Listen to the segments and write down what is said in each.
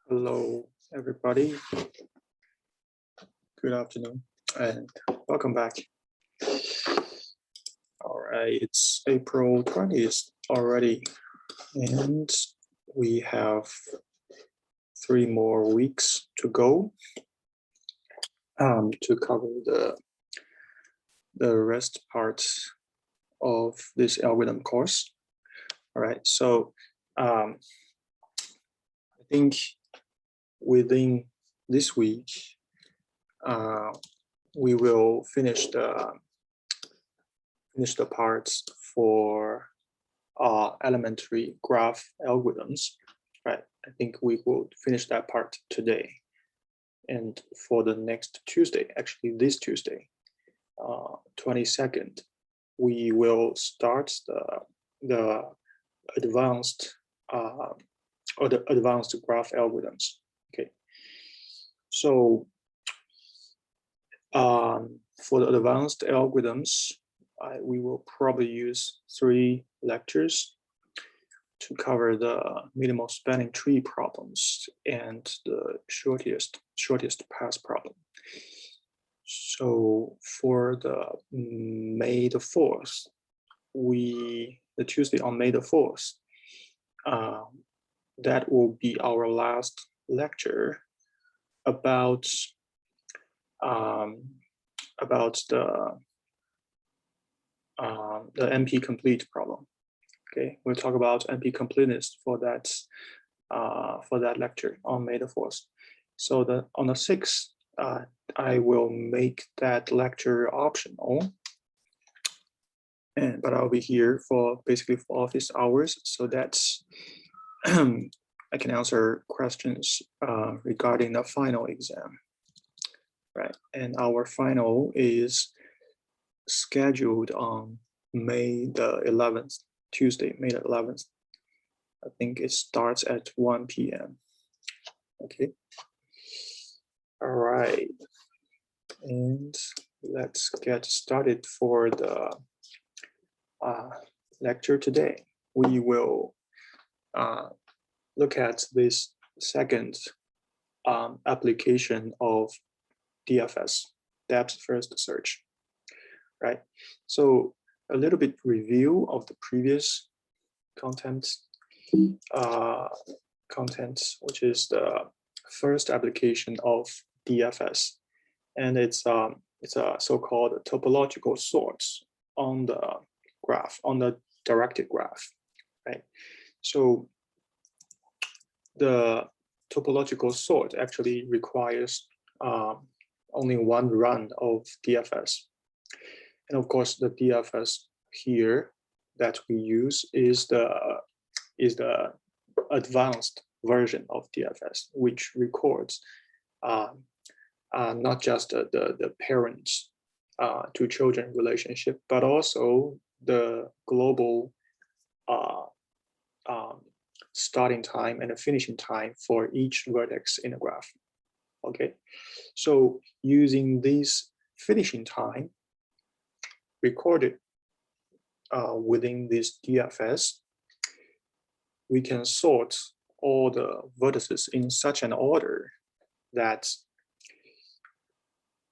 Hello, everybody. Good afternoon and welcome back. All right, it's April 20th already, and we have 3 more weeks to go to cover the rest parts of this algorithm course. All right, so I think within this week, we will finish the parts for elementary graph algorithms, right? I think we will finish that part today. And for the next Tuesday, actually this Tuesday, 22nd, we will start the advanced advanced graph algorithms. Okay, so for the advanced algorithms, we will probably use 3 lectures to cover the minimal spanning tree problems and the shortest path problem. So for the May the 4th, the Tuesday on May the 4th, that will be our last lecture about the NP complete problem. Okay, we'll talk about NP completeness for that lecture on May the 4th. So on the 6th, I will make that lecture optional, but I'll be here for basically for office hours, so that's I can answer questions regarding the final exam, right? And our final is scheduled on May the 11th, Tuesday, May the 11th. I think it starts at 1 p.m. Okay. All right. And let's get started for the lecture today. We will look at this second application of DFS, depth first search, right? So a little bit review of the previous content, which is the first application of DFS, and it's a so-called topological sorts on the graph, on the directed graph, right? So the topological sort actually requires only one run of DFS. And of course, the DFS here that we use is the advanced version of DFS, which records not just the parents to children relationship, but also the global starting time and the finishing time for each vertex in a graph. Okay, so using this finishing time recorded within this DFS, we can sort all the vertices in such an order that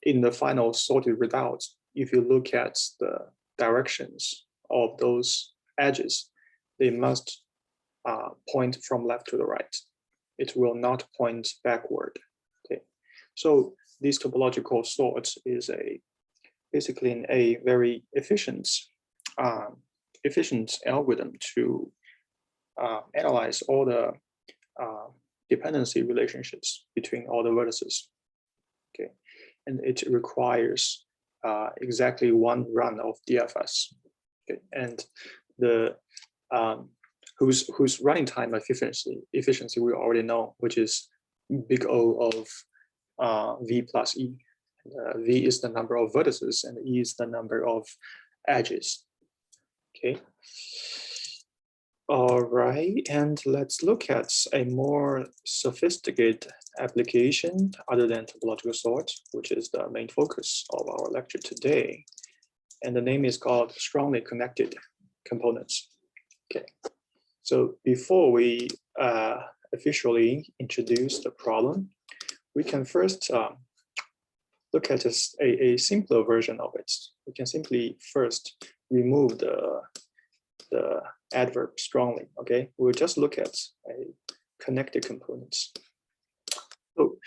in the final sorted results, if you look at the directions of those edges, they must point from left to the right. It will not point backward. Okay, so this topological sort is basically a very efficient algorithm to analyze all the dependency relationships between all the vertices. Okay, and it requires exactly one run of DFS. Okay, and the whose running time efficiency we already know, which is big O of V plus E. V is the number of vertices and E is the number of edges. Okay. All right, and let's look at a more sophisticated application other than topological sort, which is the main focus of our lecture today. And the name is called strongly connected components. Okay, so before we officially introduce the problem, we can first look at a simpler version of it. We can simply first remove the adverb strongly, okay? We'll just look at a connected components. So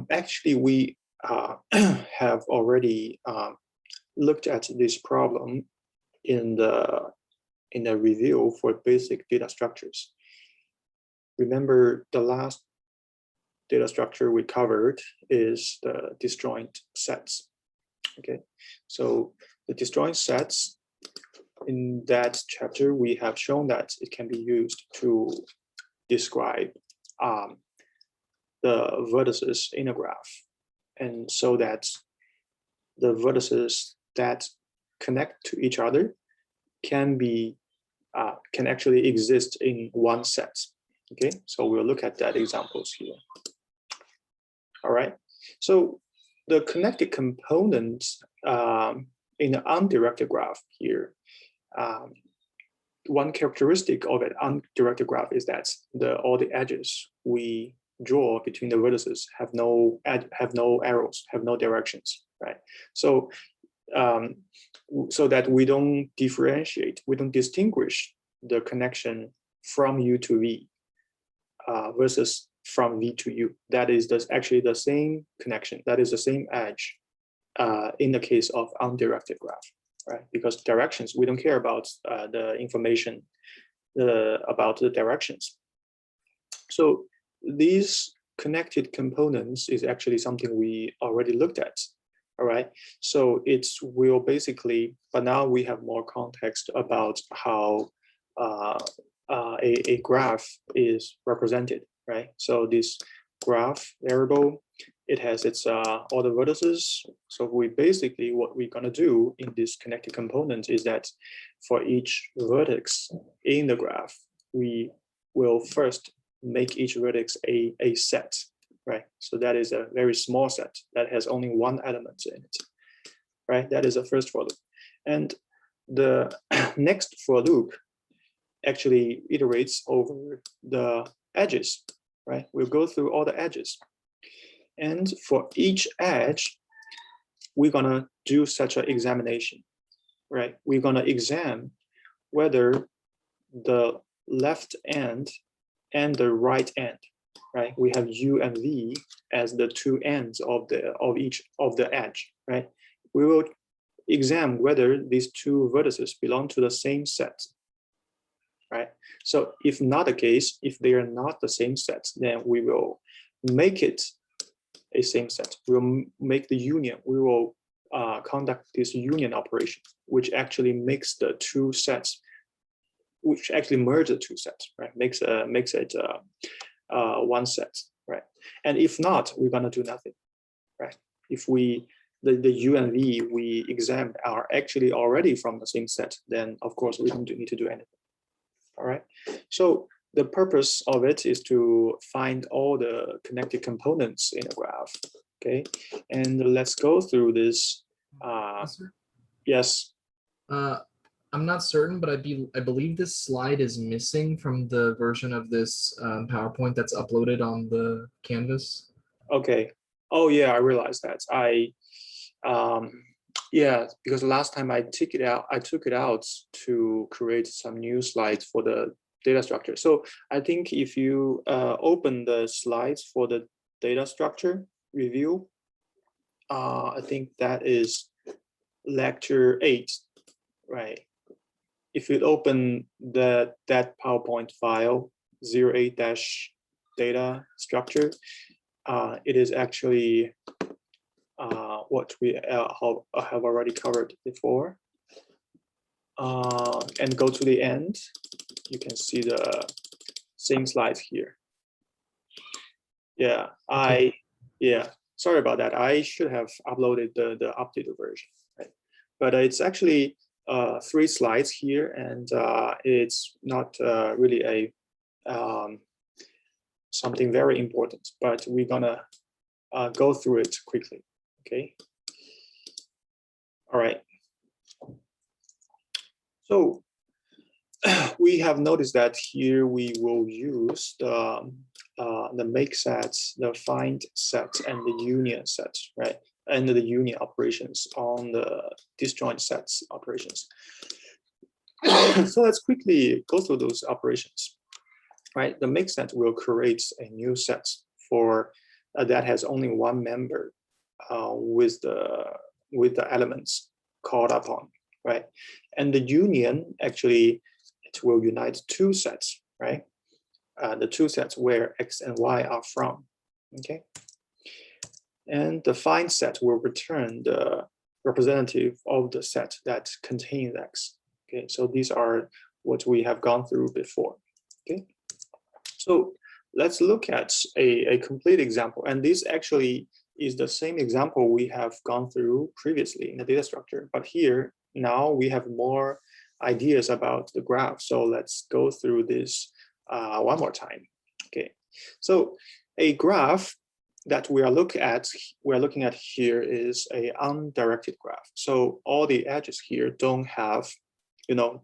actually, we have already looked at this problem in the review for basic data structures. Remember, the last data structure we covered is the disjoint sets. Okay, so the disjoint sets, in that chapter, we have shown that it can be used to describe the vertices in a graph, and so that the vertices that connect to each other can actually exist in one set. Okay, so we'll look at that examples here. All right, so the connected components in an undirected graph here, one characteristic of an undirected graph is that all the edges we draw between the vertices have no arrows, have no directions, right? So so that we don't differentiate, we don't distinguish the connection from U to V versus from V to U. That is actually the same connection, that is the same edge in the case of undirected graph, right? Because directions, we don't care about the information about the directions. So these connected components is actually something we already looked at. All right, so it will basically, but now we have more context about how a graph is represented, right? So this graph variable, it has its all the vertices. So we basically, what we're gonna do in this connected component is that for each vertex in the graph, we will first make each vertex a set. Right, so that is a very small set that has only one element in it, right? That is the first for loop. And the next for loop actually iterates over the edges, right? We'll go through all the edges. And for each edge, we're gonna do such an examination, right? We're gonna examine whether the left end and the right end, right? We have U and V as the two ends of each of the edge, right? We will examine whether these two vertices belong to the same set, right? So if not the case, if they are not the same set, then we will make it a same set. We'll make the union. We will conduct this union operation, which actually makes the two sets, which actually merge the two sets, right? Makes it one set, right? And if not, we're gonna do nothing, right? If the U and V we examine are actually already from the same set, then of course we don't need to do anything. All right. So the purpose of it is to find all the connected components in a graph. Okay, and let's go through this. Yes. I'm not certain, but I believe this slide is missing from the version of this PowerPoint that's uploaded on the Canvas. Okay. Oh yeah, I realized that. Yeah, because last time I took it out to create some new slides for the data structure. So I think if you open the slides for the data structure review, I think that is lecture 8, right? If you open that PowerPoint file 08-data structure, it is actually what we have already covered before. And go to the end, you can see the same slides here. Yeah, sorry about that. I should have uploaded the updated version, right? But it's actually 3 slides here, and it's not really a something very important, but we're gonna go through it quickly. Okay. All right. So we have noticed that here we will use the make sets, the find set, and the union set, right? And the union operations on the disjoint sets operations. So let's quickly go through those operations, right? The make set will create a new set for that has only one member with the elements called upon, right? And the union actually, it will unite two sets, right? The two sets where X and Y are from, okay? And the find set will return the representative of the set that contains X, okay? So these are what we have gone through before, okay? So let's look at a complete example. And this actually is the same example we have gone through previously in the data structure, but here, now we have more ideas about the graph. So let's go through this one more time. Okay, so a graph that we are looking at here is a undirected graph. So all the edges here don't have,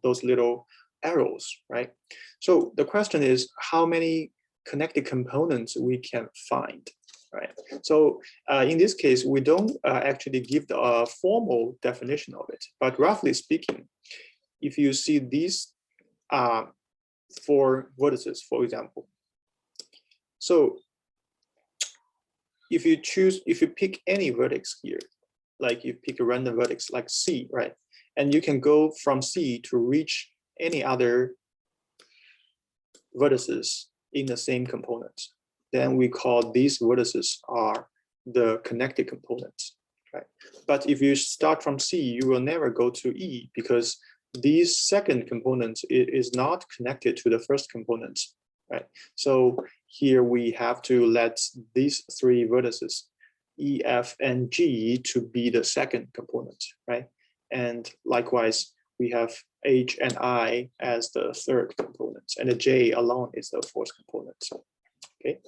those little arrows, right? So the question is how many connected components we can find, right? So in this case, we don't actually give the formal definition of it, but roughly speaking, if you see these 4 vertices, for example, so if you pick any vertex here, like you pick a random vertex like C, right? And you can go from C to reach any other vertices in the same component, then we call these vertices are the connected components, right? But if you start from C, you will never go to E because these second component is not connected to the first component, right? So here we have to let these 3 vertices, E, F, and G, to be the second component, right? And likewise, we have H and I as the third component, and the J alone is the fourth component. Okay.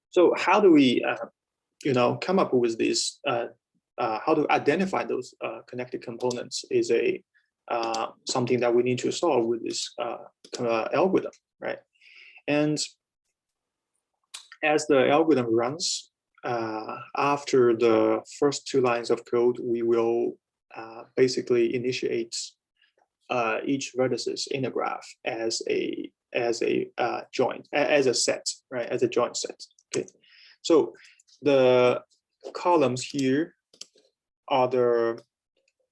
So how do we, come up with this? How to identify those connected components is something that we need to solve with this algorithm, right? And as the algorithm runs, after the first 2 lines of code, we will basically initiate each vertices in a graph as a joint, as a set, right? As a joint set. Okay. So the columns here are the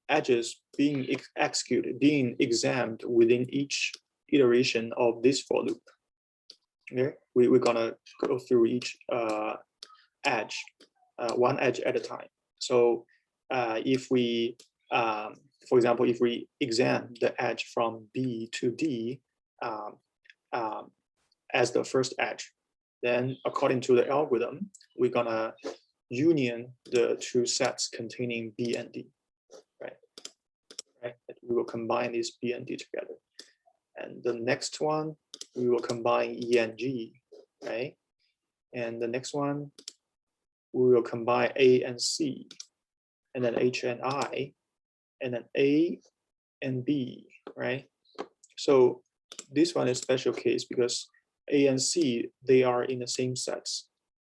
edges being executed, being examined within each iteration of this for loop. Okay, we're gonna go through each edge, one edge at a time. So if we, for example, if we examine the edge from B to D as the first edge, then according to the algorithm, we're gonna union the 2 sets containing B and D, right? We will combine these B and D together. And the next one, we will combine E and G, right? And the next one, we will combine A and C, and then H and I, and then A and B, right? So this one is special case because A and C, they are in the same sets,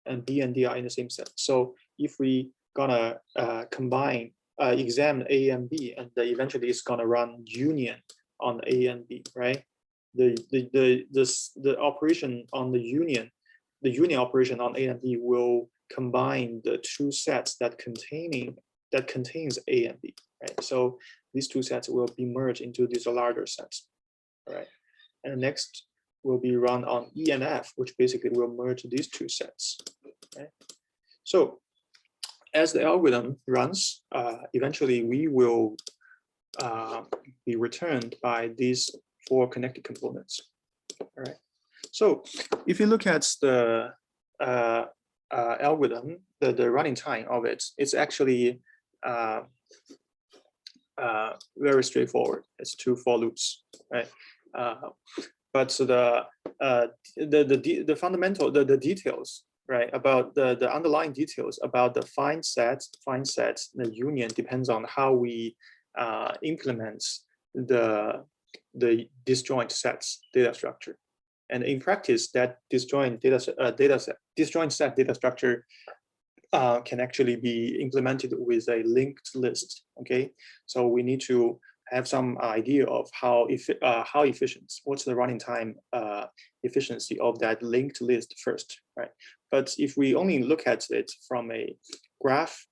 and B and D are in the same set. So if we gonna examine A and B, and eventually it's gonna run union on A and B, right? The operation on the union operation on A and B will combine the 2 sets that contains A and B, right? So these 2 sets will be merged into these larger sets, right? And the next will be run on E and F, which basically will merge these 2 sets, right? So as the algorithm runs, eventually we will be returned by these 4 connected components, all right? So if you look at the algorithm, the running time of it, it's actually very straightforward. It's 2 for loops, right? But the fundamental, the details, right, about the underlying details about the find set, the union depends on how we implement the the disjoint sets data structure. And in practice, that disjoint set data structure can actually be implemented with a linked list. Okay, so we need to have some idea of how efficient, what's the running time efficiency of that linked list first, right? But if we only look at it from a graph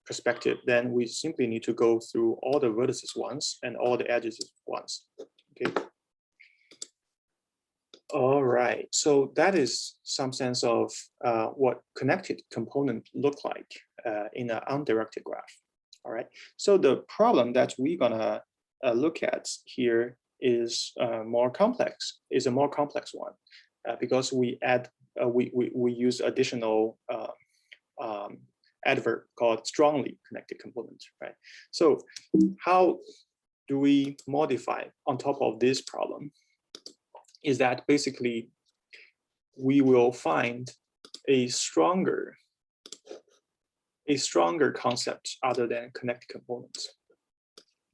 perspective, then we simply need to go through all the vertices once and all the edges once. Okay. All right, so that is some sense of what connected component look like in an undirected graph. All right, so the problem that we're gonna look at here is a more complex one because we use additional adverb called strongly connected component, right? So how do we modify on top of this problem? Is that basically we will find a stronger concept other than connected components.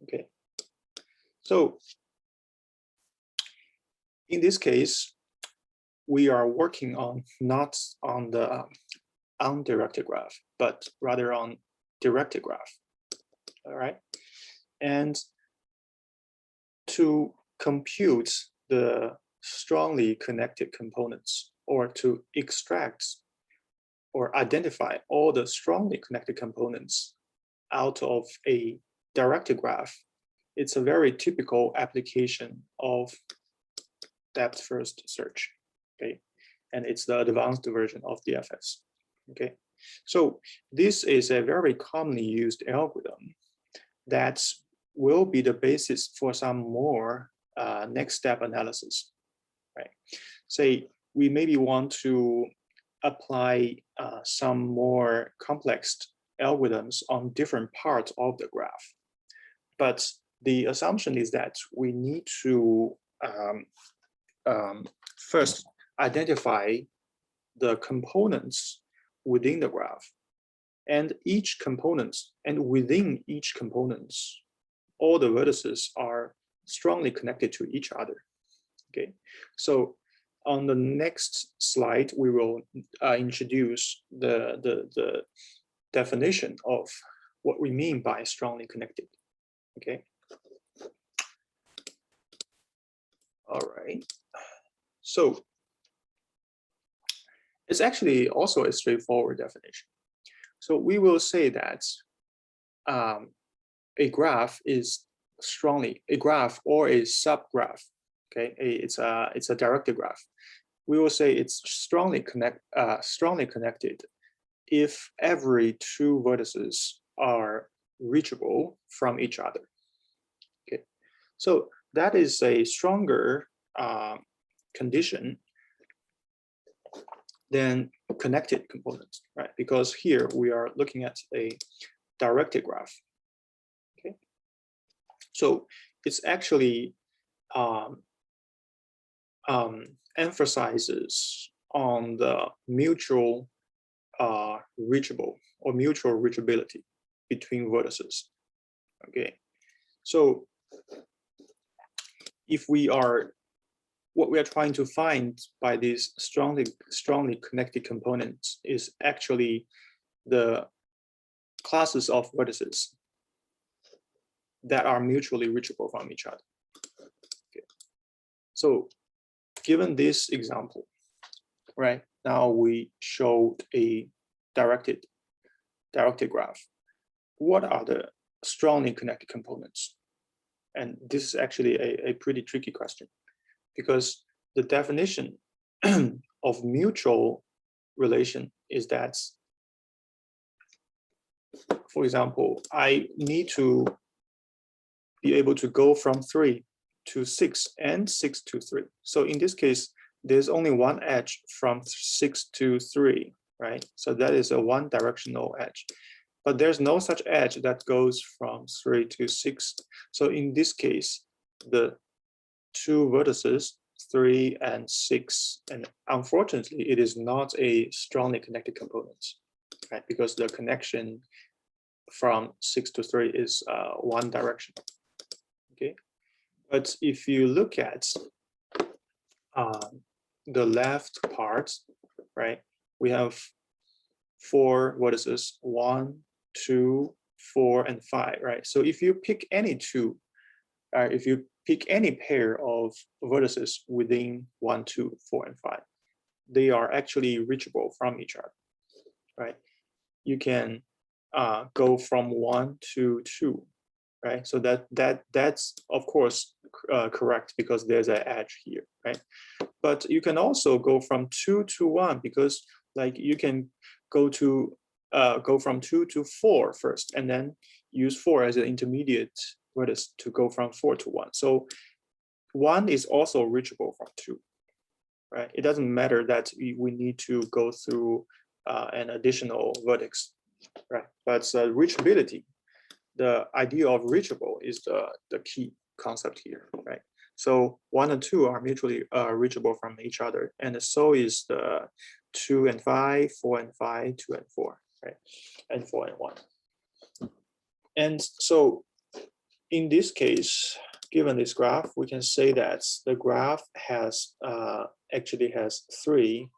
Okay, so in this case, we are working on not on the undirected graph, but rather on directed graph. All right, and to compute the strongly connected components, or to extract or identify all the strongly connected components out of a directed graph, it's a very typical application of depth first search. Okay, and it's the advanced version of DFS. Okay, so this is a very commonly used algorithm that will be the basis for some more next step analysis. Right. Say we maybe want to apply some more complex algorithms on different parts of the graph. But the assumption is that we need to first identify the components within the graph, and each component, and within each component, all the vertices are strongly connected to each other. Okay, so on the next slide, we will introduce the definition of what we mean by strongly connected. Okay. All right. So it's actually also a straightforward definition. So we will say that a graph is a graph or a subgraph. Okay, it's a directed graph. We will say it's strongly connected if every two vertices are reachable from each other. Okay, so that is a stronger condition than connected components, right? Because here we are looking at a directed graph. Okay, so it's actually emphasizes on the mutual reachable or mutual reachability between vertices. Okay, so if we are, what we are trying to find by these strongly connected components is actually the classes of vertices that are mutually reachable from each other. Okay. So given this example, right, now we showed a directed graph. What are the strongly connected components? And this is actually a pretty tricky question, because the definition of mutual relation is that, for example, I need to be able to go from 3 to 6 and 6 to 3. So in this case, there's only one edge from 6 to 3, right? So that is a one directional edge. But there's no such edge that goes from 3 to 6. So in this case, the two vertices, 3 and 6, and unfortunately, it is not a strongly connected component, right? Because the connection from 6 to 3 is one direction. Okay, But if you look at the left part, right, we have 4 vertices, 1, 2, 4, and 5, right? So if you pick any two, if you pick any pair of vertices within 1, 2, 4, and 5, they are actually reachable from each other, right? You can go from 1 to 2, right? So that's of course correct because there's an edge here, right? But you can also go from 2 to 1 because like you can go from 2 to 4 first, and then use 4 as an intermediate vertex to go from 4 to 1. So 1 is also reachable from 2, right? It doesn't matter that we need to go through an additional vertex, right? But reachability, the idea of reachable is the key concept here, right? So 1 and 2 are mutually reachable from each other, and so is the 2 and 5, 4 and 5, 2 and 4, right? And 4 and 1. And so in this case, given this graph, we can say that the graph has actually has 3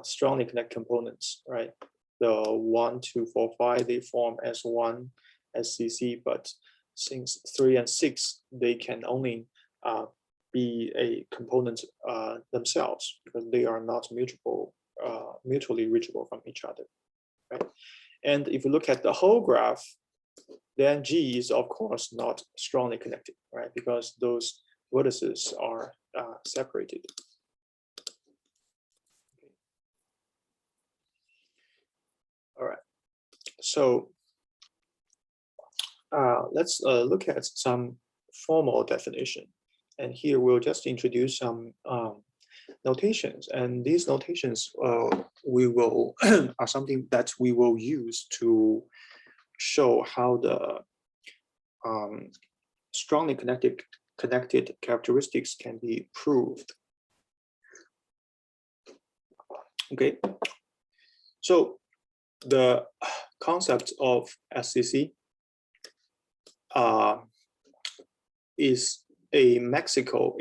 strongly connected components, right? The 1, 2, 4, 5, they form as one SCC, but since 3 and 6, they can only be a component themselves because they are not mutually reachable from each other, right? And if you look at the whole graph, then G is of course not strongly connected, right? Because those vertices are separated. All right, so let's look at some formal definition. And here we'll just introduce some notations. And these notations we will are something that we will use to show how the strongly connected characteristics can be proved. Okay, so the concept of SCC is a maximal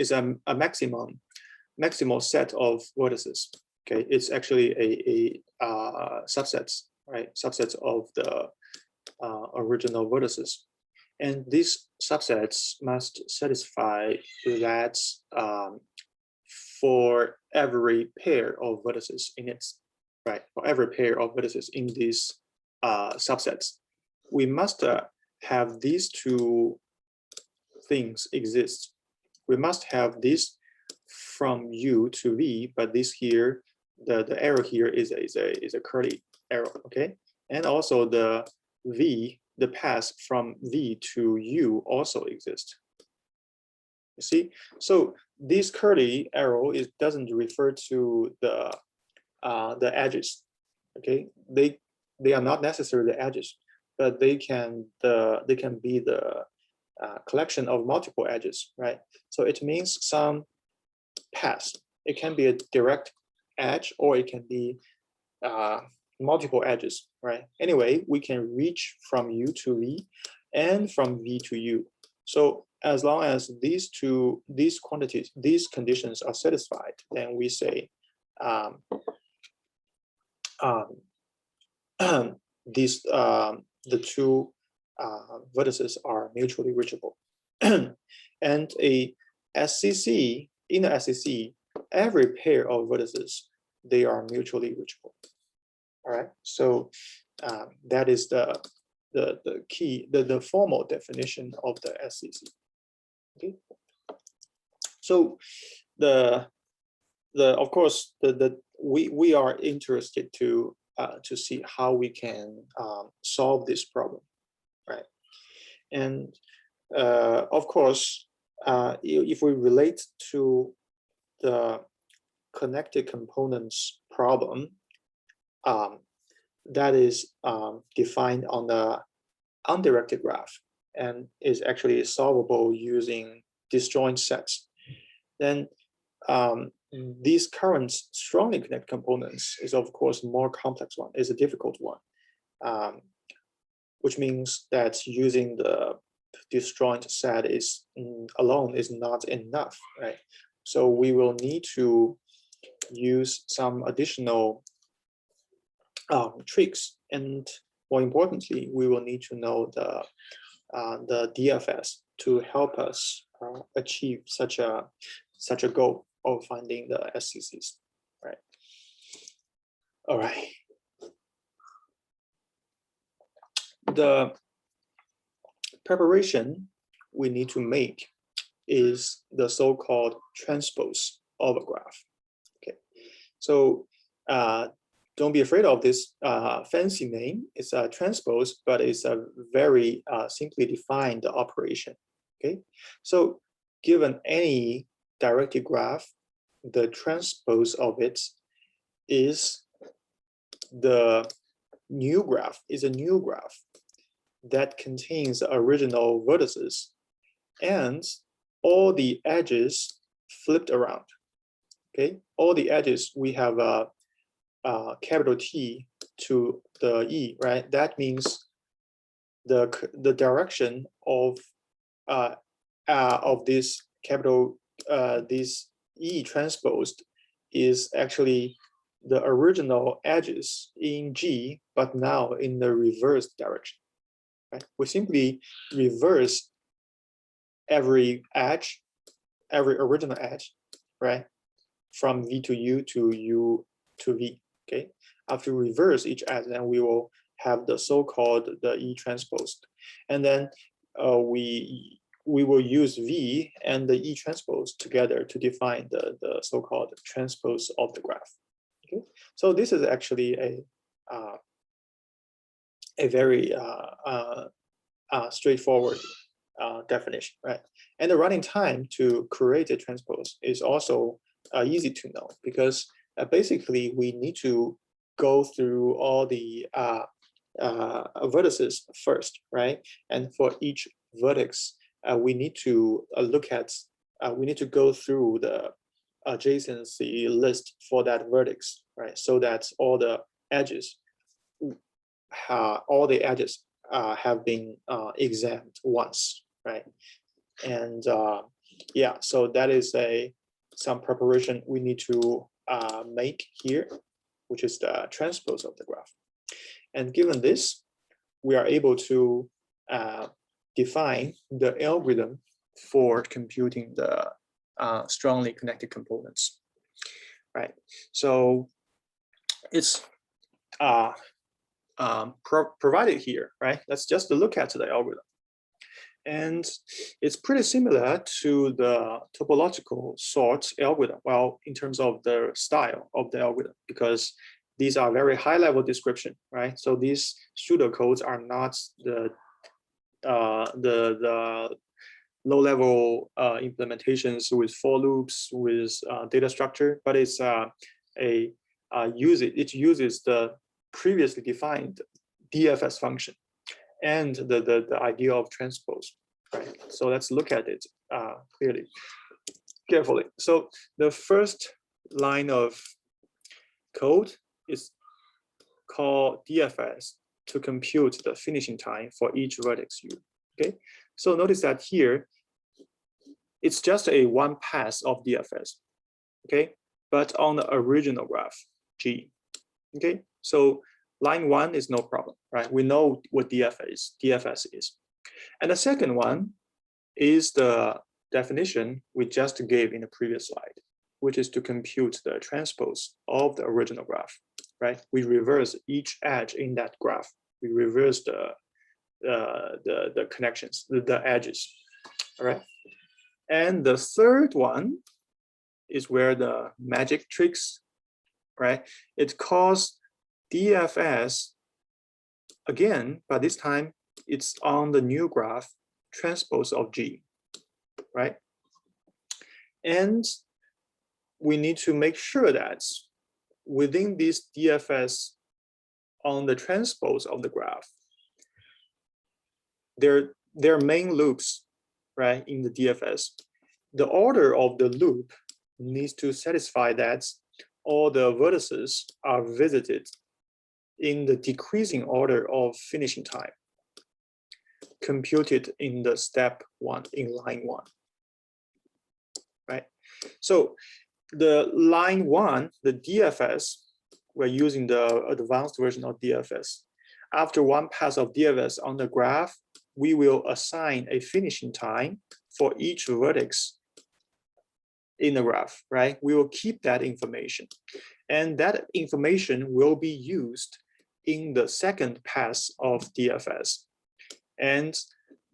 set of vertices. Okay, it's actually a subsets, right? Subsets of the original vertices, and these subsets must satisfy that for every pair of vertices in it, right? For every pair of vertices in these subsets, we must have these two things exist. We must have this from U to V, but this here, the arrow here is a curly arrow, okay? And also the V, the path from V to U also exists. You see, so this curly arrow doesn't refer to the edges, okay? They are not necessarily the edges, but they can be the collection of multiple edges, right? So it means some path. It can be a direct edge, or it can be multiple edges, right? Anyway, we can reach from U to V and from V to U. So as long as these conditions are satisfied, then we say the two vertices are mutually reachable. And in a SCC, every pair of vertices, they are mutually reachable. All right, so that is the key, the formal definition of the SCC. Okay, so of course we are interested to see how we can solve this problem, right? And of course, if we relate to the connected components problem, that is defined on the undirected graph and is actually solvable using disjoint sets, then these current strongly connected components is of course more complex one, is a difficult one, which means that using the disjoint set is alone is not enough, right? So we will need to use some additional tricks, and more importantly, we will need to know the DFS to help us achieve such a goal of finding the SCCs, right? All right. The preparation we need to make is the so-called transpose of a graph. Okay, so don't be afraid of this fancy name. It's a transpose, but it's a very simply defined operation. Okay, so given any directed graph, the transpose of it is the new graph, is a new graph that contains the original vertices and all the edges flipped around. Okay, all the edges we have a capital T to the E, right? That means the direction of this capital this E transposed is actually the original edges in G, but now in the reverse direction. Right? We simply reverse every edge, every original edge, right? From V to U to U to V. Okay. After reverse each edge, then we will have the so-called the E transposed, and then we will use V and the E transpose together to define the so-called transpose of the graph. Okay. So this is actually a very straightforward definition, right? And the running time to create a transpose is also easy to know, because basically we need to go through all the vertices first, right? And for each vertex, we need to look at, we need to go through the adjacency list for that vertex, right? So that all the edges, have been examined once, right? And yeah, so that is some preparation we need to make here, which is the transpose of the graph. And given this, we are able to define the algorithm for computing the strongly connected components, right? So it's provided here, right? Let's just look at the algorithm. And it's pretty similar to the topological sort algorithm, well, in terms of the style of the algorithm, because these are very high level description, right? So these pseudocodes are not the low level implementations with for loops, with data structure, but it's it uses the previously defined DFS function and the idea of transpose, right? So let's look at it carefully. So the first line of code is called DFS to compute the finishing time for each vertex U. Okay, so notice that here it's just a one pass of DFS. Okay, but on the original graph G. Okay, so line 1 is no problem, right? We know what DFS is. And the second one is the definition we just gave in the previous slide, which is to compute the transpose of the original graph, right? We reverse each edge in that graph. We reverse the connections, the edges, all right? And the third one is where the magic tricks, right? It calls DFS again, but this time it's on the new graph transpose of G, right? And we need to make sure that within this DFS on the transpose of the graph, there are main loops, right, in the DFS. The order of the loop needs to satisfy that all the vertices are visited in the decreasing order of finishing time. computed in the step 1 in line 1, right? So the line 1, the DFS, we're using the advanced version of DFS. After one pass of DFS on the graph, we will assign a finishing time for each vertex in the graph, right? We will keep that information. And that information will be used in the second pass of DFS. And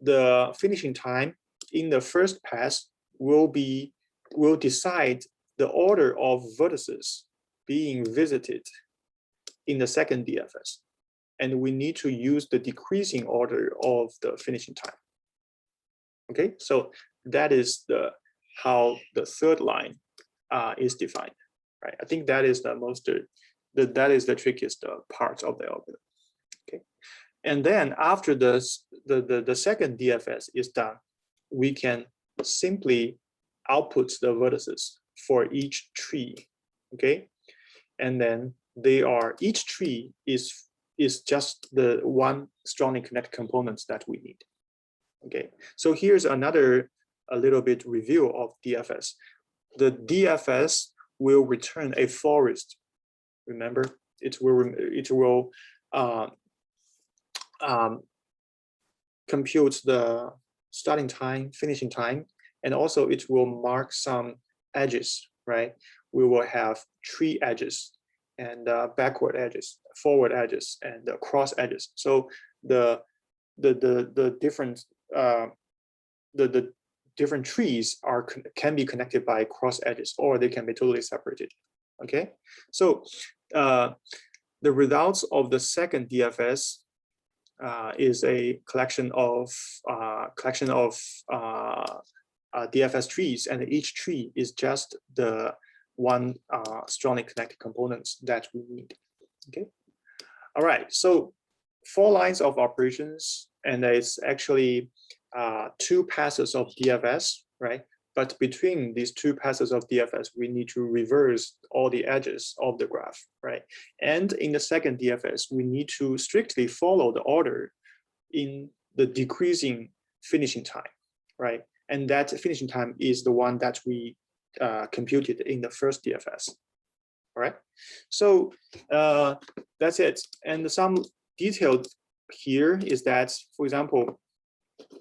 the finishing time in the first pass will decide the order of vertices being visited in the second DFS. And we need to use the decreasing order of the finishing time. Okay, so that is how the third line is defined, right? I think that is that is the trickiest part of the algorithm. Okay, and then after the second DFS is done, we can simply output the vertices for each tree. Okay, and then each tree is just the one strongly connected components that we need. Okay, so here's a little bit review of DFS. The DFS will return a forest. Remember, it will compute the starting time, finishing time, and also it will mark some edges, right? We will have tree edges and backward edges, forward edges, and cross edges. So the different trees can be connected by cross edges, or they can be totally separated. Okay, so the results of the second DFS is a collection of DFS trees, and each tree is just the one strongly connected components that we need. Okay, all right. So 4 lines of operations, and it's actually 2 passes of DFS, right? But between these 2 passes of DFS, we need to reverse all the edges of the graph, right? And in the second DFS, we need to strictly follow the order in the decreasing finishing time, right? And that finishing time is the one that we computed in the first DFS. All right, so that's it. And some detailed here is that, for example,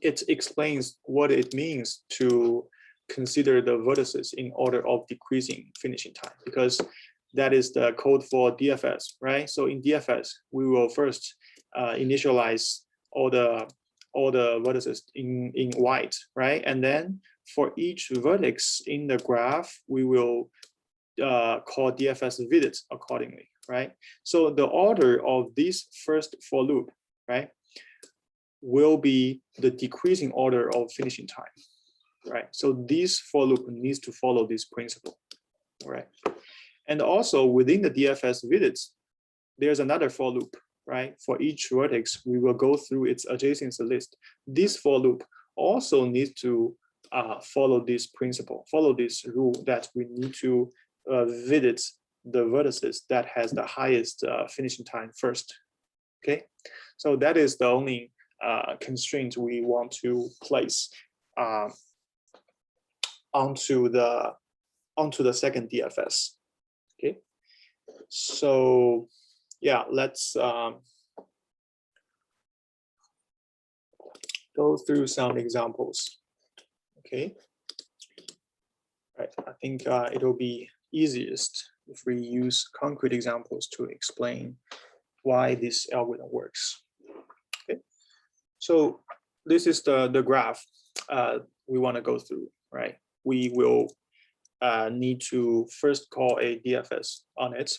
it explains what it means to consider the vertices in order of decreasing finishing time, because that is the code for DFS, right? So in DFS, we will first initialize all the vertices in white, right? And then for each vertex in the graph, we will call DFS visit accordingly, right? So the order of this first for loop, right, will be the decreasing order of finishing time, right? So this for loop needs to follow this principle, right? And also within the DFS visits, there's another for loop, right? For each vertex, we will go through its adjacency list. This for loop also needs to follow this principle, follow this rule that we need to visit the vertices that has the highest finishing time first. Okay, so that is the only constraint we want to place onto the second DFS. Okay, so yeah, let's go through some examples. Okay, right. I think it will be easiest if we use concrete examples to explain why this algorithm works. Okay, so this is the graph we want to go through, right? We will need to first call a DFS on it.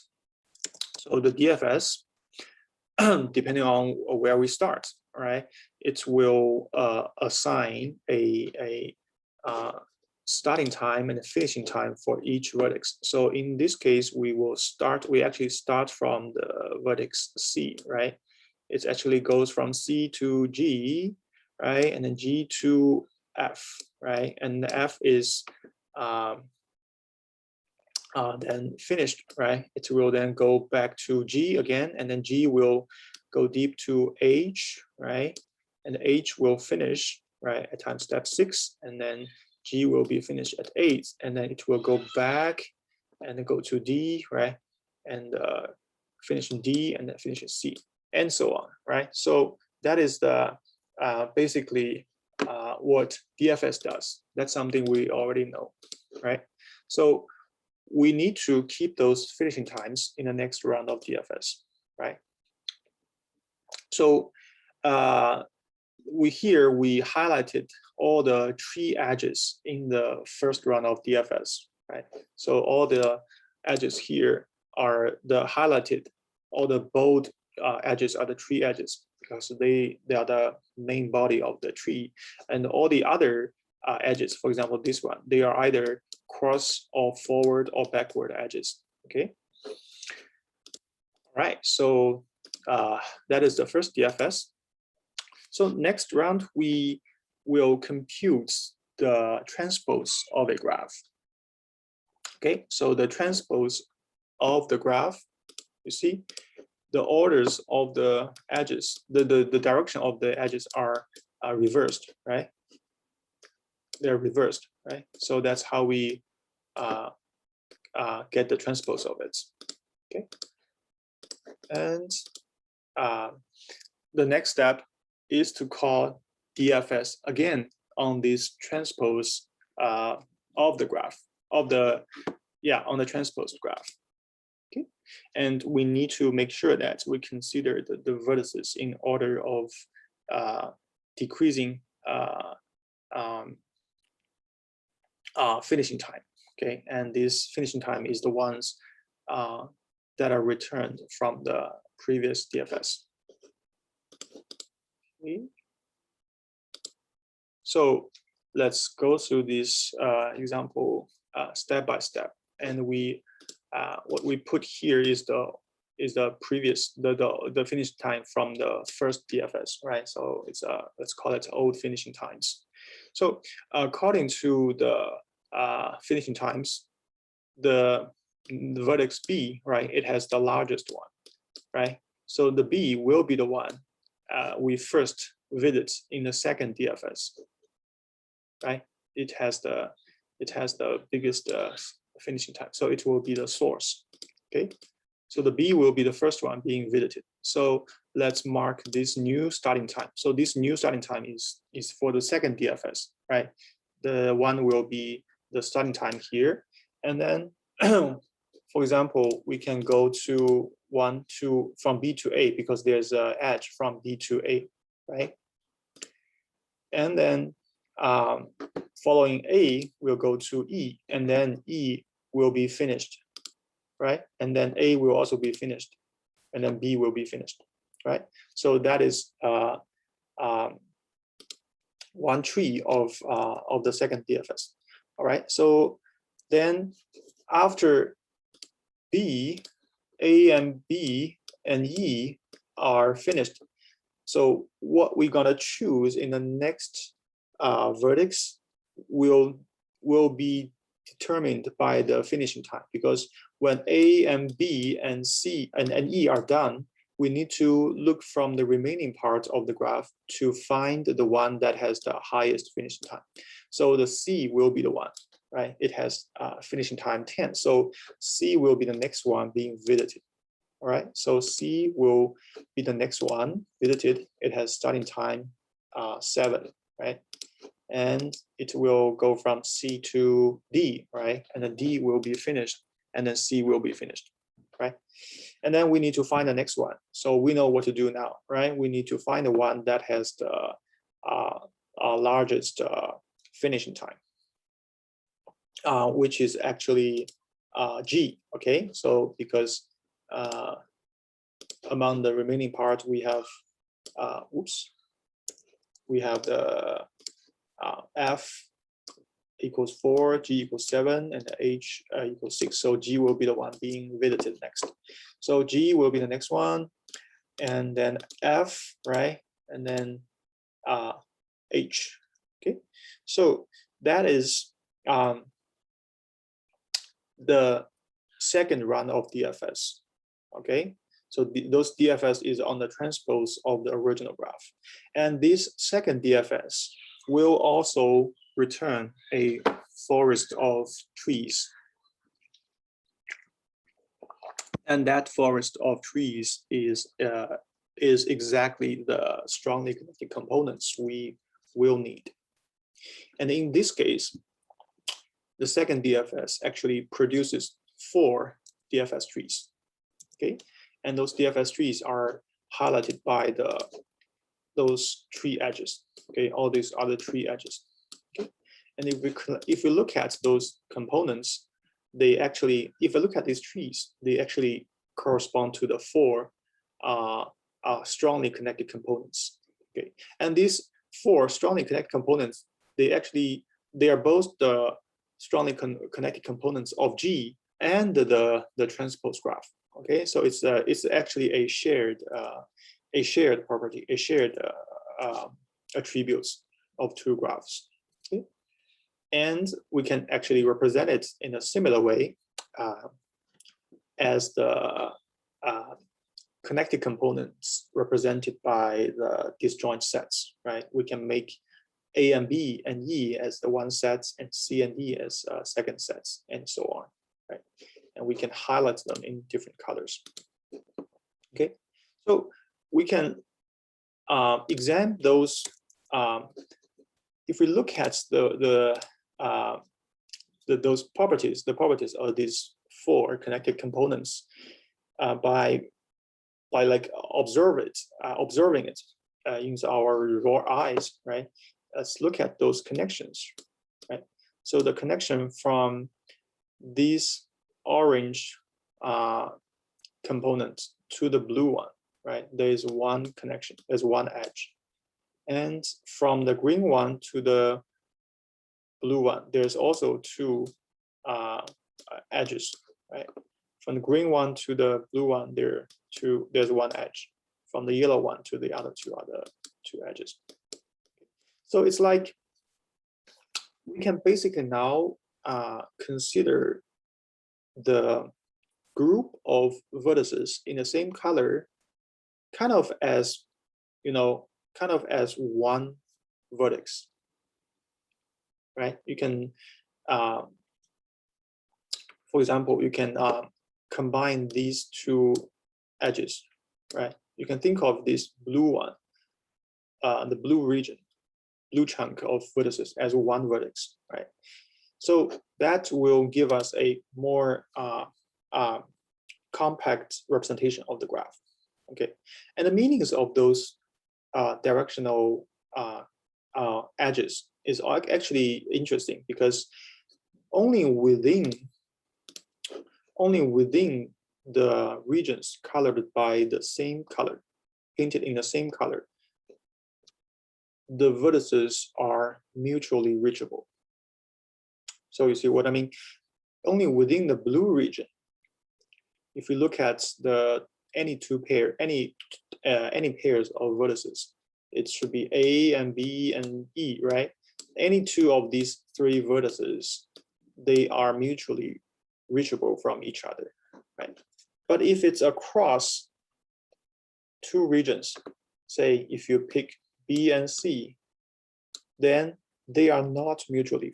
So the DFS, depending on where we start, right, it will assign a starting time and a finishing time for each vertex. So in this case, we actually start from the vertex C, right? It actually goes from C to G, right? And then G to F, right? And the F is then finished, right? It will then go back to G again, and then G will go deep to H, right? and H will finish, right, at time step 6, and then G will be finished at 8, and then it will go back and go to D, right, and finish in D, and then finish in C, and so on, right? So that is the basically what DFS does. That's something we already know, right? So we need to keep those finishing times in the next round of DFS, right? So we highlighted all the tree edges in the first round of DFS, right? So all the edges here are the highlighted, all the bold edges are the tree edges, because they are the main body of the tree, and all the other edges, for example, this one, they are either cross or forward or backward edges. Okay. All right. So that is the first DFS. So next round, we will compute the transpose of a graph. Okay. So the transpose of the graph, you see, the orders of the edges, the direction of the edges are reversed, right? They're reversed, right? So that's how we get the transpose of it. Okay. And the next step is to call DFS again on this transpose of the graph, on the transposed graph. Okay. And we need to make sure that we consider the vertices in order of decreasing finishing time. Okay, and this finishing time is the ones that are returned from the previous DFS. Okay. So let's go through this example step by step, and what we put here is the previous the finish time from the first DFS, right? So it's let's call it old finishing times. So according to the finishing times, the vertex B, right, it has the largest one, right? So the B will be the one we first visit in the second DFS, right? It has the biggest finishing time, so it will be the source. Okay, so the B will be the first one being visited. So let's mark this new starting time. So this new starting time is for the second DFS, right? The one will be the starting time here, and then for example, we can go to from B to A because there's an edge from B to A, right? And then following A, we'll go to E, and then E will be finished, right? And then A will also be finished, and then B will be finished, right? So that is one tree of the second DFS. All right. So then after B, A and B and E are finished. So what we're gonna choose in the next vertex will be determined by the finishing time, because when A and B and C and E are done, we need to look from the remaining part of the graph to find the one that has the highest finishing time. So the C will be the one, right? It has finishing time 10. So C will be the next one being visited. All right, so C will be the next one visited. It has starting time 7, right? And it will go from C to D, right? And then D will be finished, and then C will be finished, right? And then we need to find the next one. So we know what to do now, right? We need to find the one that has the largest finishing time, which is actually G, okay? So because among the remaining part, we have, we have the F equals 4, G equals 7, and H equals 6. So G will be the one being visited next. So G will be the next one, and then F, right? And then H, okay? So that is the second run of DFS, okay? So those DFS is on the transpose of the original graph. And this second DFS will also return a forest of trees. And that forest of trees is exactly the strongly connected components we will need. And in this case, the second DFS actually produces 4 DFS trees. Okay, and those DFS trees are highlighted by those tree edges. Okay, all these other tree edges. Okay, and if we look at those components, they actually, if we look at these trees, they actually correspond to the 4 strongly connected components. Okay, and these 4 strongly connected components, they are both the strongly connected components of G and the transpose graph. Okay, so it's actually a shared property, a shared attributes of 2 graphs. Okay? And we can actually represent it in a similar way as the connected components represented by the disjoint sets, right? We can make A and B and E as the one sets and C and D as second sets and so on, right? And we can highlight them in different colors. Okay, so we can examine those. If we look at those properties, the properties of these 4 connected components by like observing it using our raw eyes, right? Let's look at those connections, right? So the connection from these orange components to the blue one, right? There is one connection, there's one edge. And from the green one to the blue one, there's also 2 edges, right? From the green one to the blue one, there's one edge. From the yellow one to the other 2 edges. So it's like we can basically now consider the group of vertices in the same color kind of as, kind of as one vertex, right? You can, for example, you can combine these 2 edges, right? You can think of this blue one, the blue region, blue chunk of vertices as one vertex, right? So that will give us a more compact representation of the graph. Okay, and the meanings of those directional edges is actually interesting because only within the regions colored by the same color, painted in the same color, the vertices are mutually reachable. So you see what I mean? Only within the blue region, if we look at any pairs of vertices, it should be A and B and E, right? Any 2 of these 3 vertices, they are mutually reachable from each other, right? But if it's across 2 regions, say if you pick B and C, then they are not mutually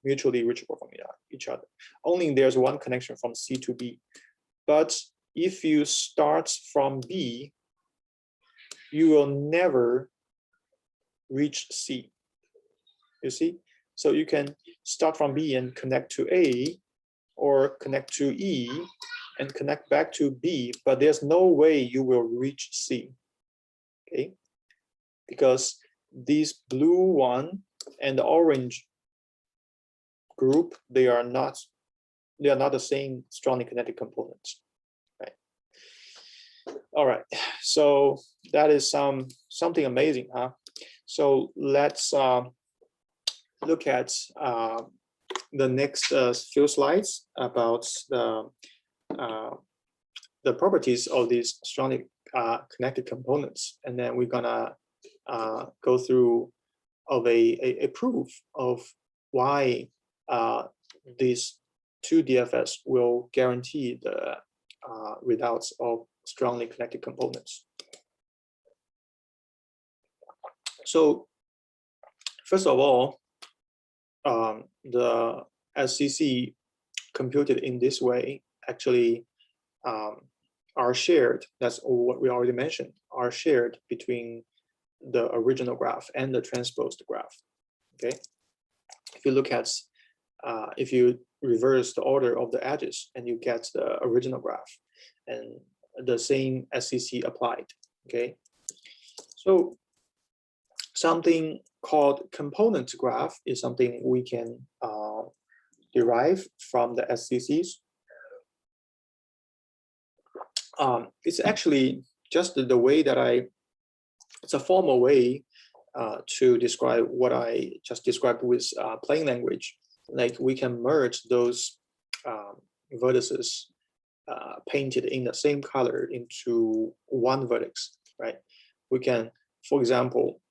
reachable from each other. Only there's one connection from C to B. But if you start from B, you will never reach C. You see? So you can start from B and connect to A, or connect to E and connect back to B, but there's no way you will reach C. Okay? Because these blue one and the orange group, they are not the same strongly connected components, right? All right, so that is something amazing, huh? So let's look at the next few slides about the properties of these strongly connected components, and then we're gonna go through of a proof of why these 2 DFS will guarantee the results of strongly connected components. So first of all, the SCC computed in this way actually are shared, that's what we already mentioned, are shared between the original graph and the transposed graph. Okay, if you look at, if you reverse the order of the edges and you get the original graph, and the same SCC applied. Okay, so something called component graph is something we can derive from the SCCs. It's actually just the way that it's a formal way to describe what I just described with plain language. Like we can merge those vertices painted in the same color into one vertex, right? We can, for example,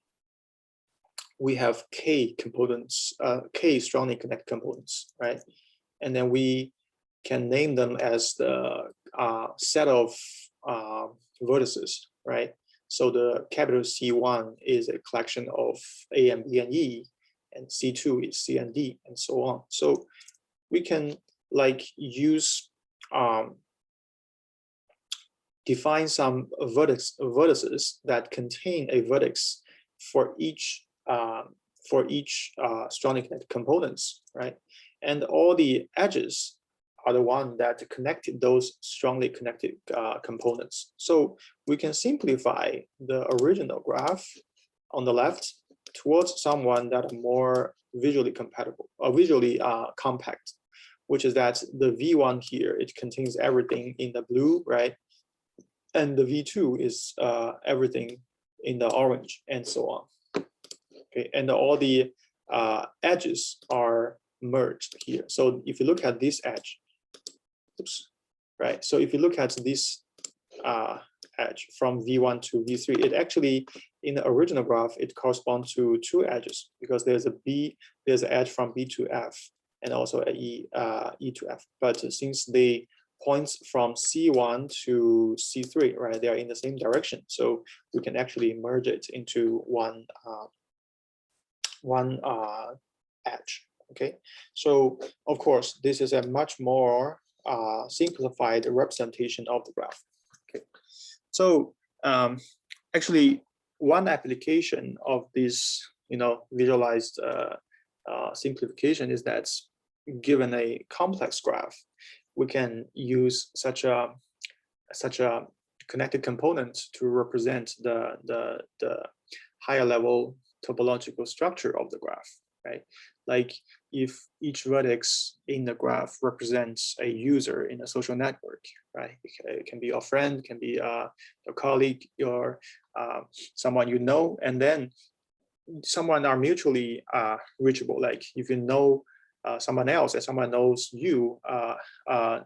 we have K components, K strongly connected components, right? And then we can name them as the set of vertices, right? So the capital C1 is a collection of A and B and E, and C2 is C and D, and so on. So we can like use, define some vertices that contain a vertex for each strongly connected components, right? And all the edges are the one that connected those strongly connected components. So we can simplify the original graph on the left towards someone that are more visually compatible or visually compact, which is that the V1 here, it contains everything in the blue, right? And the V2 is everything in the orange, and so on. Okay, and all the edges are merged here. So if you look at this edge, oops, right? So if you look at this edge from V1 to V3, it actually, in the original graph, it corresponds to two edges because there's an edge from B to F and also a E to F. But since the points from C1 to C3, right, they are in the same direction, so we can actually merge it into one edge. Okay, so of course this is a much more simplified representation of the graph. Okay, so actually one application of this, visualized simplification is that given a complex graph, we can use such a connected component to represent the higher level topological structure of the graph, right? Like if each vertex in the graph represents a user in a social network, right? It can be your friend, it can be your colleague, your someone you know, and then someone are mutually reachable. Like if you know someone else and someone knows you to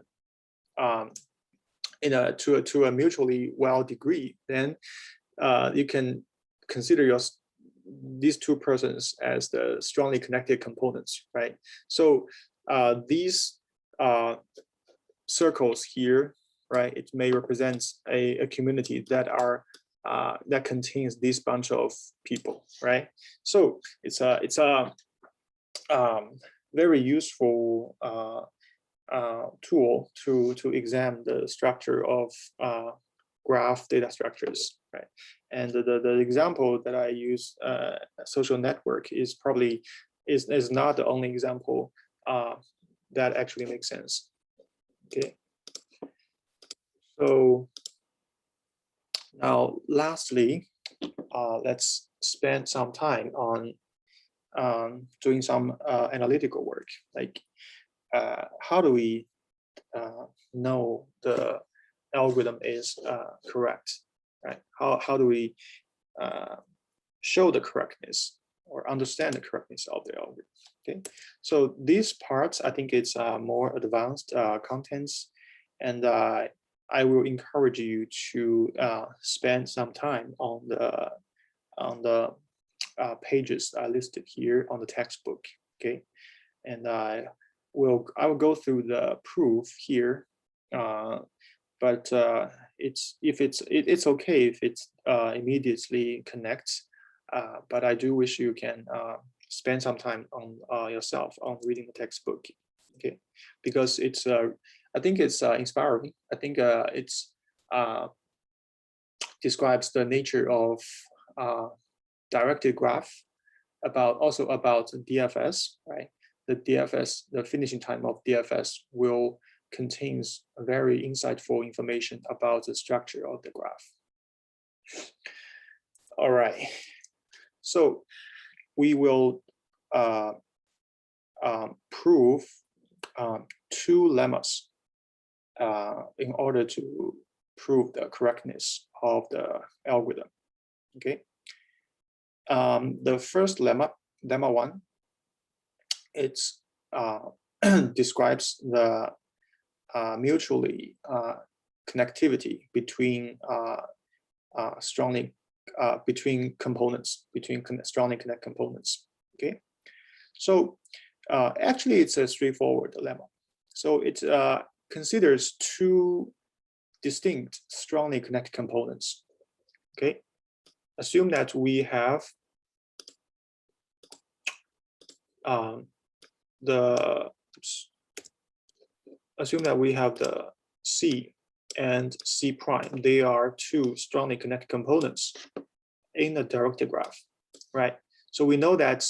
a mutually well degree, then you can consider these two persons as the strongly connected components, right? So these circles here, right, it may represent a community that contains this bunch of people, right? So it's a very useful tool to examine the structure of graph data structures, right? And the example that I use, social network, is probably is not the only example that actually makes sense. Okay. So now, lastly, let's spend some time on doing some analytical work, like how do we know the algorithm is correct, right? How do we show the correctness or understand the correctness of the algorithm? Okay, so these parts, I think it's more advanced contents, and I will encourage you to spend some time on the pages listed here on the textbook. Okay, and I will go through the proof here, but it's okay if it immediately connects, but I do wish you can spend some time on yourself on reading the textbook, okay? Because it's I think it's inspiring. I think it's describes the nature of directed graph, also about DFS, right? The DFS, the finishing time of DFS will contains very insightful information about the structure of the graph. All right, so we will prove two lemmas in order to prove the correctness of the algorithm, okay? The first lemma, lemma 1, it's describes the mutually connectivity between between components, between strongly connected components, okay? So actually it's a straightforward lemma. So it considers two distinct strongly connected components, okay? Assume that we have assume that we have the C and C prime. They are two strongly connected components in a directed graph, right? So we know that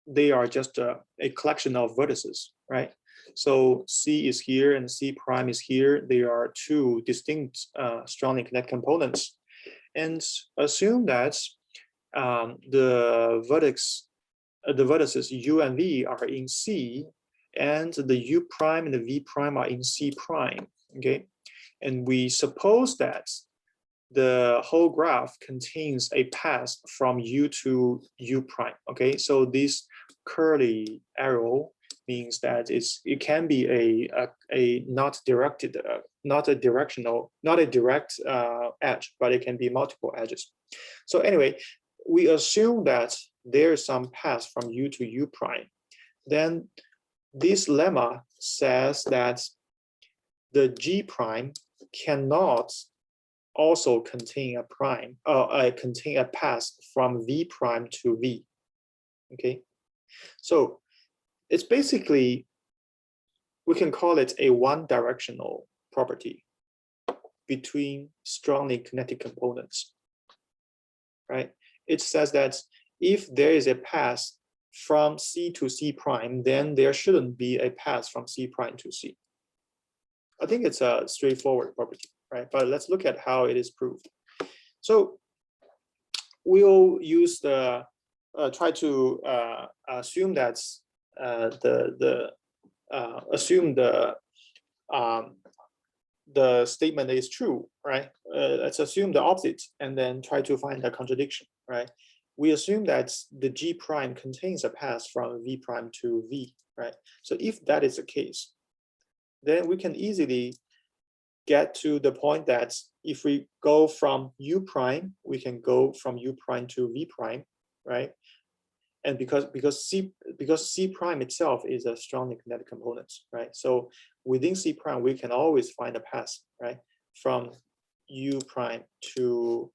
they are just a collection of vertices, right? So C is here and C prime is here. They are two distinct strongly connected components. And assume that the vertices U and V are in C, and the U prime and the V prime are in C prime, okay? And we suppose that the whole graph contains a path from U to U prime, okay? So this curly arrow means that it can be a not directed, not a direct edge, but it can be multiple edges. So anyway, we assume that there is some path from U to U prime. Then this lemma says that the G prime cannot also contain contain a path from V prime to V, okay? So it's basically, we can call it a one-directional property between strongly connected components, right? It says that if there is a path from C to C prime, then there shouldn't be a path from C prime to C. I think it's a straightforward property, right? But let's look at how it is proved. So we'll use the try to assume that assume the statement is true, right? Let's assume the opposite and then try to find the contradiction, right? We assume that the G prime contains a path from V prime to V, right? So if that is the case, then we can easily get to the point that if we go from U prime, we can go from U prime to V prime, right? And because C prime itself is a strongly connected component, right? So within C prime, we can always find a path, right, from U prime to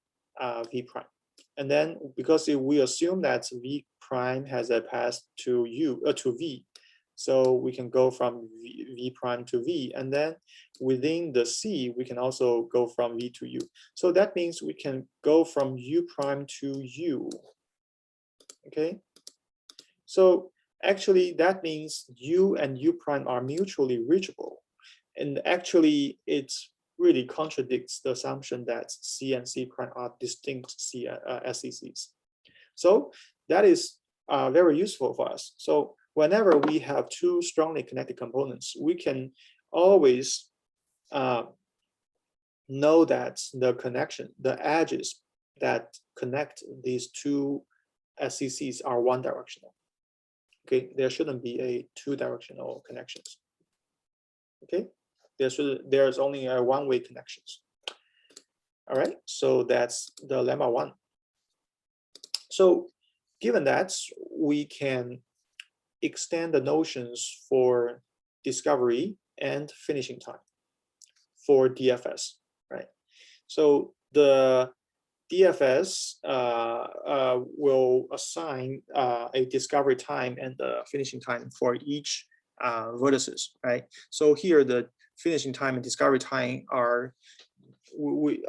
V prime. And then because we assume that V prime has a path to V, so we can go from V prime to V, and then within the C, we can also go from V to U. So that means we can go from U prime to U, okay? So actually that means U and U prime are mutually reachable. And actually it really contradicts the assumption that C and C prime are distinct SECs. So that is very useful for us. So whenever we have two strongly connected components, we can always know that the connection, the edges that connect these two SECs are one directional. Okay, there shouldn't be a two-directional connections. Okay, there's only a one-way connections. All right, so that's the lemma 1. So given that, we can extend the notions for discovery and finishing time for DFS, right? So the DFS will assign a discovery time and the finishing time for each vertices, right? So here the finishing time and discovery time are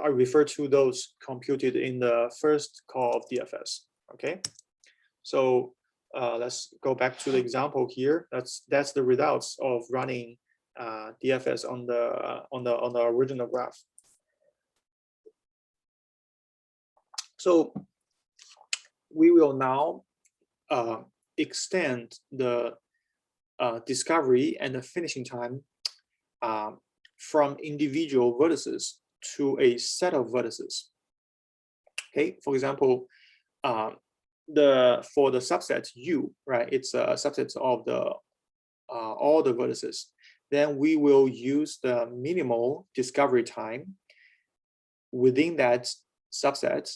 I refer to those computed in the first call of DFS. Okay, so let's go back to the example here. That's the results of running DFS on the original graph. So we will now extend the discovery and the finishing time from individual vertices to a set of vertices. Okay, for example, for the subset U, right? It's a subset of the all the vertices. Then we will use the minimal discovery time within that subset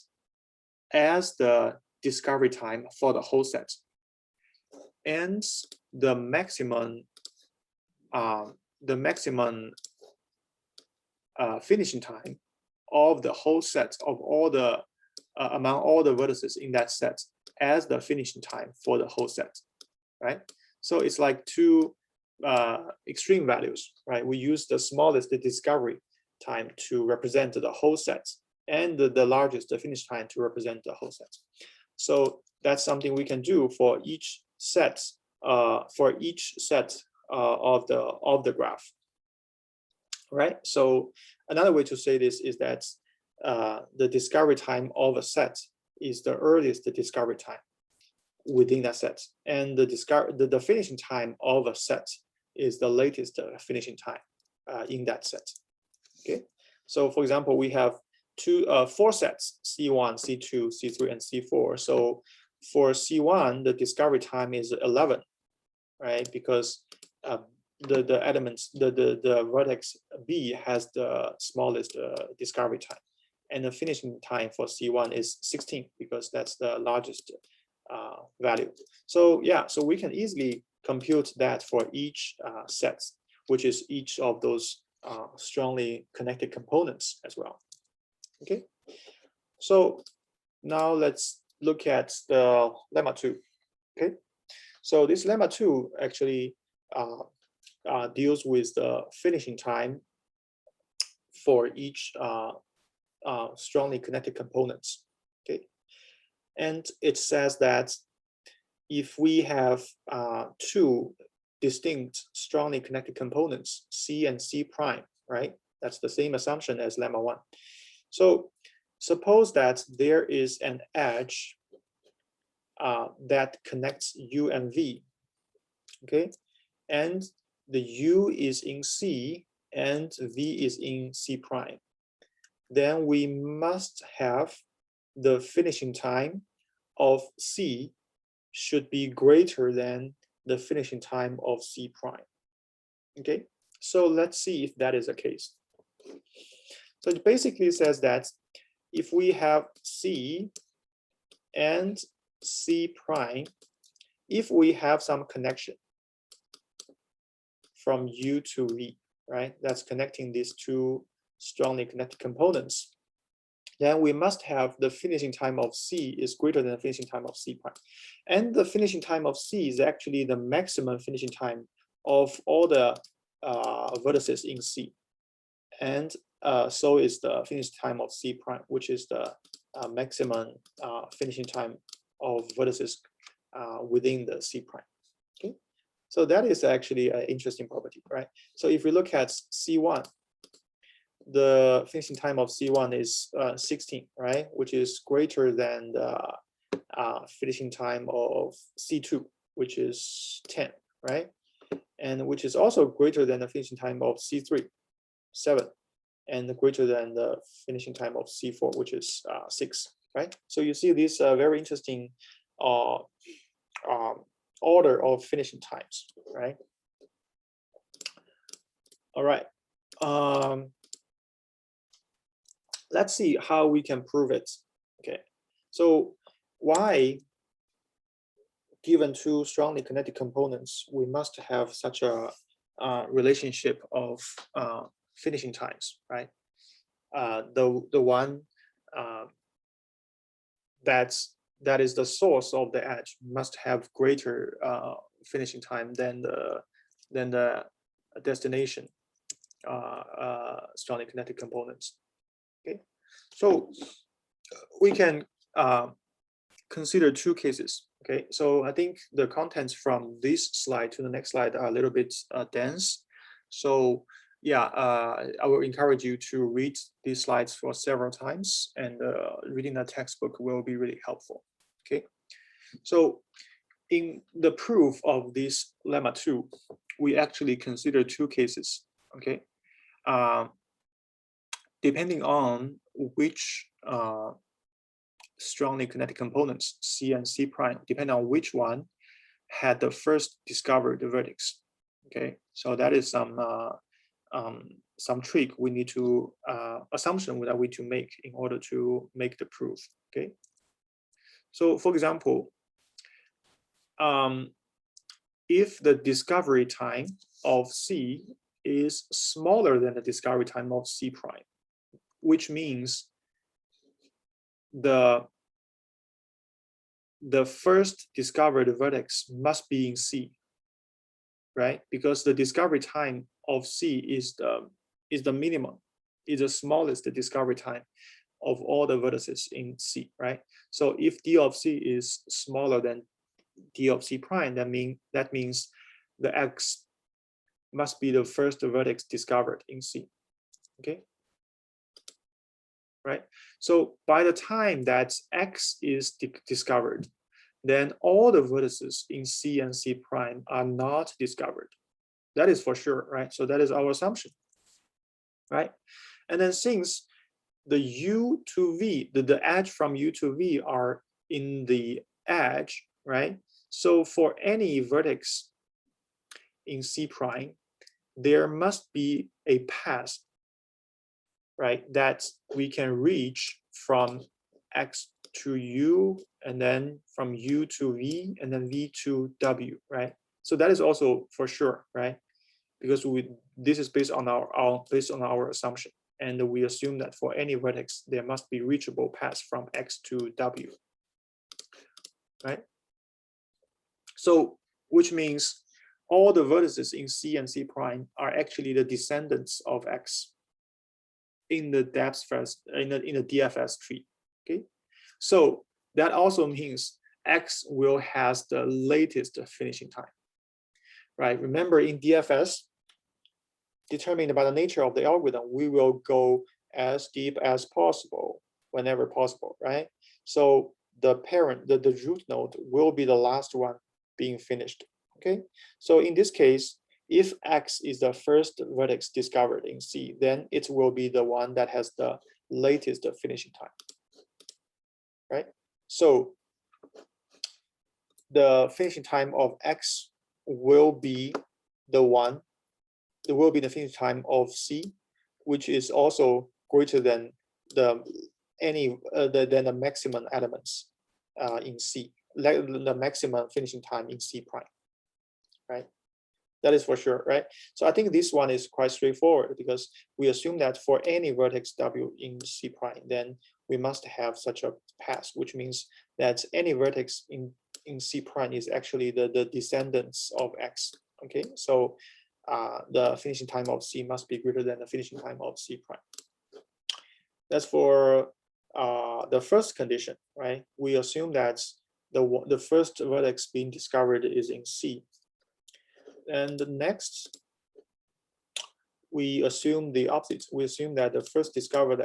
as the discovery time for the whole set, and the maximum finishing time of the whole set of all the among all the vertices in that set as the finishing time for the whole set, right? So it's like two extreme values, right? We use the smallest discovery time to represent the whole set, and the largest finish time to represent the whole set. So that's something we can do for each set of the graph, right? So another way to say this is that the discovery time of a set is the earliest discovery time within that set, and the finishing time of a set is the latest finishing time in that set. Okay, so for example, we have four sets: C1, C2, C3, and C4. So for C1, the discovery time is 11, right? Because the elements, the vertex B has the smallest discovery time, and the finishing time for C1 is 16 because that's the largest value. So yeah, so we can easily compute that for each set, which is each of those strongly connected components as well. Okay, so now let's look at the lemma 2. Okay, so this lemma 2 actually deals with the finishing time for each strongly connected components. Okay, and it says that if we have two distinct strongly connected components, C and C prime, right? That's the same assumption as lemma 1. So suppose that there is an edge that connects U and V, okay? And the U is in C and V is in C prime. Then we must have the finishing time of C should be greater than the finishing time of C prime. Okay, so let's see if that is the case. So it basically says that if we have C and C prime, if we have some connection from U to V, right, that's connecting these two strongly connected components, then we must have the finishing time of C is greater than the finishing time of C prime. And the finishing time of C is actually the maximum finishing time of all the vertices in C. And so is the finish time of C prime, which is the maximum finishing time of vertices within the C prime. Okay, so that is actually an interesting property, right? So if we look at C1, the finishing time of C1 is 16, right? Which is greater than the finishing time of C2, which is 10, right? And which is also greater than the finishing time of C3, 7, and greater than the finishing time of C4, which is 6, right? So you see this very interesting order of finishing times, right? All right. Let's see how we can prove it. Okay, so why, given two strongly connected components, we must have such a relationship of finishing times, right? the one that is the source of the edge must have greater finishing time than the destination strongly kinetic components. Okay, so we can consider two cases. Okay, so I think the contents from this slide to the next slide are a little bit dense. So yeah, I will encourage you to read these slides for several times, and reading the textbook will be really helpful. Okay, so in the proof of this lemma 2, we actually consider two cases. Okay, depending on which strongly kinetic components, C and C prime, depending on which one had the first discovered vertex. Okay, so that is some trick we need to assumption that we need to make in order to make the proof. Okay, so for example, if the discovery time of C is smaller than the discovery time of C prime, which means the first discovered vertex must be in C, right? Because the discovery time of C is the minimum, is the smallest discovery time of all the vertices in C, right? So if D of C is smaller than D of C prime, that means the X must be the first vertex discovered in C. Okay, right? So by the time that X is discovered, then all the vertices in C and C prime are not discovered. That is for sure, right? So that is our assumption, right? And then since the U to V, the edge from U to V are in the edge, right? So for any vertex in C prime, there must be a path, right, that we can reach from X to U, and then from U to V, and then V to W, right? So that is also for sure, right? Because this is based on our assumption, and we assume that for any vertex there must be reachable paths from X to W, right? So which means all the vertices in C and C prime are actually the descendants of X in the depth first in the DFS tree. Okay, so that also means X will has the latest finishing time, right? Remember, in DFS, determined by the nature of the algorithm, we will go as deep as possible whenever possible, right? So the parent, the root node will be the last one being finished. Okay, so in this case, if X is the first vertex discovered in C, then it will be the one that has the latest finishing time, right? So the finishing time of X will be the one, it will be the finishing time of C, which is also greater than the maximum elements in C, like the maximum finishing time in C prime, right? That is for sure, right? So I think this one is quite straightforward, because we assume that for any vertex W in C prime, then we must have such a path, which means that any vertex in C prime is actually the descendants of X. Okay, so the finishing time of C must be greater than the finishing time of C prime. That's for the first condition, right? We assume that the first vertex being discovered is in C. And the next, we assume the opposite. We assume that the first discovered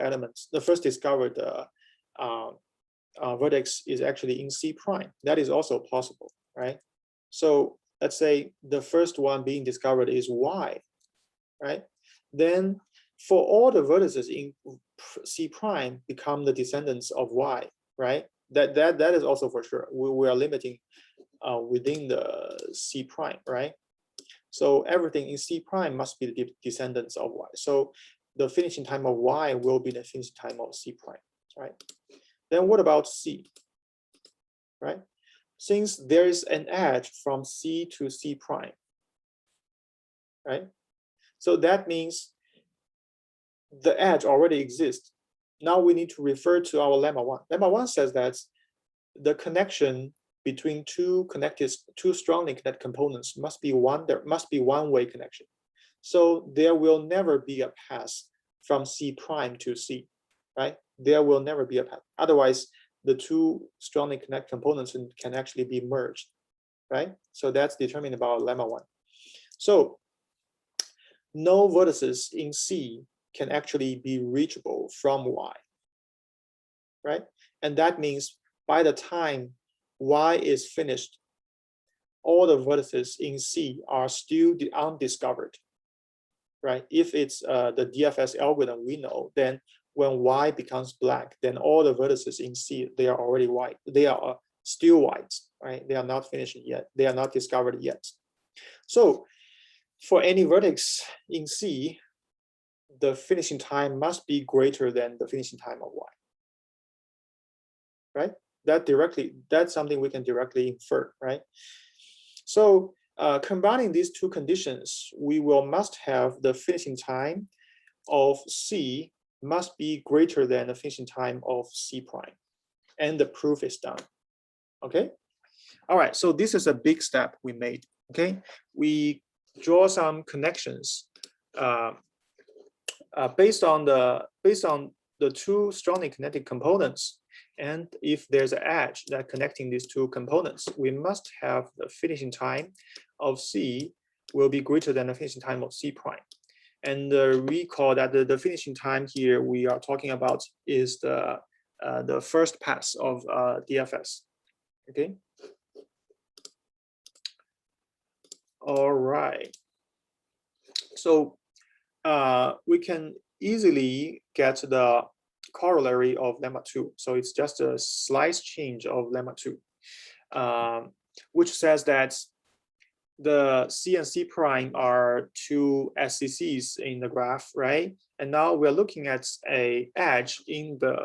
vertex is actually in C prime. That is also possible, right? So let's say the first one being discovered is Y, right? Then for all the vertices in C prime become the descendants of Y, right? That is also for sure. We are limiting within the C prime, right? So everything in C prime must be the descendants of Y. So the finishing time of Y will be the finishing time of C prime, right? Then what about C, right? Since there is an edge from C to C prime, right? So that means the edge already exists. Now we need to refer to our lemma 1. Lemma 1 says that the connection between two strongly connected components must be one-way connection. So there will never be a path from C prime to C, right? There will never be a path. Otherwise, the two strongly connected components can actually be merged, right? So that's determined about lemma 1. So no vertices in C can actually be reachable from Y, right? And that means by the time Y is finished, all the vertices in C are still undiscovered, right? If it's the DFS algorithm we know, then when Y becomes black, then all the vertices in C, they are already white. They are still white, right? They are not finished yet. They are not discovered yet. So for any vertex in C, the finishing time must be greater than the finishing time of Y, right? That's something we can directly infer, right? So combining these two conditions, we must have the finishing time of C must be greater than the finishing time of C prime, and the proof is done. Okay. All right. So this is a big step we made. Okay. We draw some connections based on the two strongly connected components. And if there's an edge that connecting these two components, we must have the finishing time of C will be greater than the finishing time of C prime. And recall that the finishing time here we are talking about is the first pass of DFS. Okay. All right. So we can easily get the corollary of lemma 2. So it's just a slice change of lemma 2, which says that the C and C prime are two SCCs in the graph, right? And now we're looking at a edge in the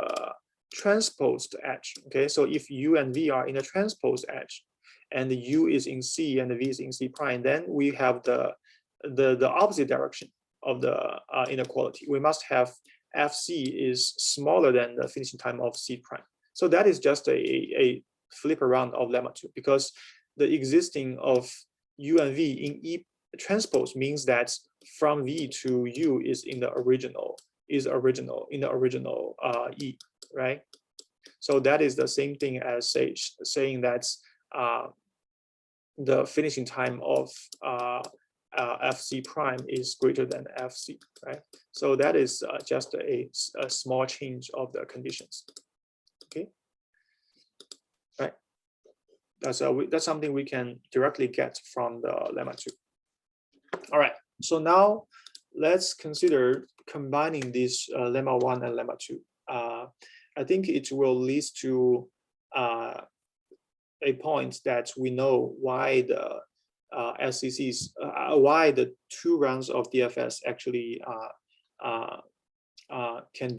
transposed edge. Okay, so if U and V are in a transposed edge, and the U is in C and the V is in C prime, then we have the opposite direction of the inequality. We must have FC is smaller than the finishing time of C prime. So that is just a flip around of lemma 2, because the existing of U and V in E transpose means that from V to U is in the original E, right? So that is the same thing as saying that the finishing time of FC prime is greater than FC, right? So that is just a small change of the conditions. Okay, right. That's something we can directly get from the lemma 2. All right. So now let's consider combining these lemma 1 and lemma 2. I think it will lead to a point that we know why the SCCs, why the two rounds of DFS actually can